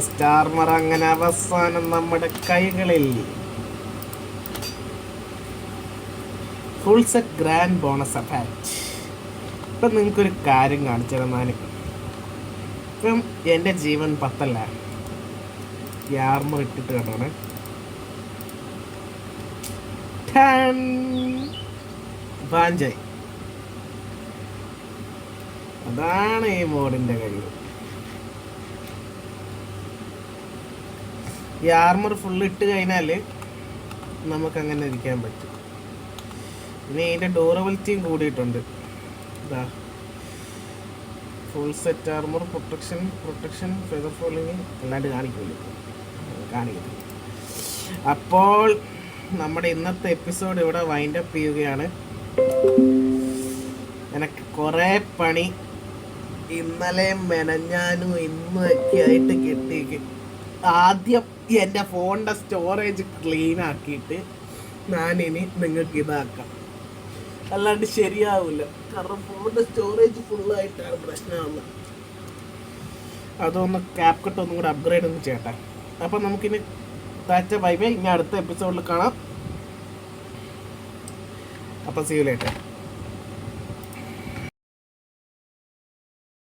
സ്റ്റാർമർ അങ്ങനെ അവസാനം നമ്മുടെ കൈകളിൽ. Full set grand bonus attach. ഇപ്പം നിങ്ങൾക്കൊരു കാര്യം കാണിച്ചു തന്നാൽ, ഇപ്പം എൻ്റെ ജീവൻ 10 ഈ ആർമർ ഇട്ടിട്ട് കണ്ടാണ്. ബാഞ്ചായി. അതാണ് ഈ മോഡിൻ്റെ കഴിവ്. ഈ ആർമർ ഫുള്ള് ഇട്ട് കഴിഞ്ഞാൽ നമുക്കങ്ങനെ ഇരിക്കാൻ പറ്റും. പിന്നെ ഇതിൻ്റെ ഡ്യൂറബിലിറ്റിയും കൂടിയിട്ടുണ്ട്. ഇതാ full set armour, protection feather falling അല്ലാണ്ട് കാണിക്കില്ല. അപ്പോൾ നമ്മുടെ ഇന്നത്തെ എപ്പിസോഡ് ഇവിടെ വൈൻഡ് അപ്പ് ചെയ്യുകയാണ്. എനിക്ക് കുറേ പണി ഇന്നലെ മെനഞ്ഞാനും ഇന്നൊക്കെ ആയിട്ട് കിട്ടി. ആദ്യം എൻ്റെ ഫോണിൻ്റെ സ്റ്റോറേജ് ക്ലീൻ ആക്കിയിട്ട് ഞാനിനി നിങ്ങൾക്ക് ഇതാക്കാം, അല്ലാണ്ട് ശരിയാവില്ല. കാരണം ഫോണിൻ്റെ സ്റ്റോറേജ് ഫുള്ളായിട്ടാണ് പ്രശ്നമാകുന്നത്. അതൊന്ന് ക്യാപ്കട്ട് ഒന്നും കൂടെ അപ്ഗ്രേഡ് ഒന്നും ചെയ്യട്ടെ. അപ്പം നമുക്കിനി ടാറ്റ ബൈ ബൈ. ഇനി അടുത്ത എപ്പിസോഡിൽ കാണാം. അപ്പം സീ യു ലേറ്റർ.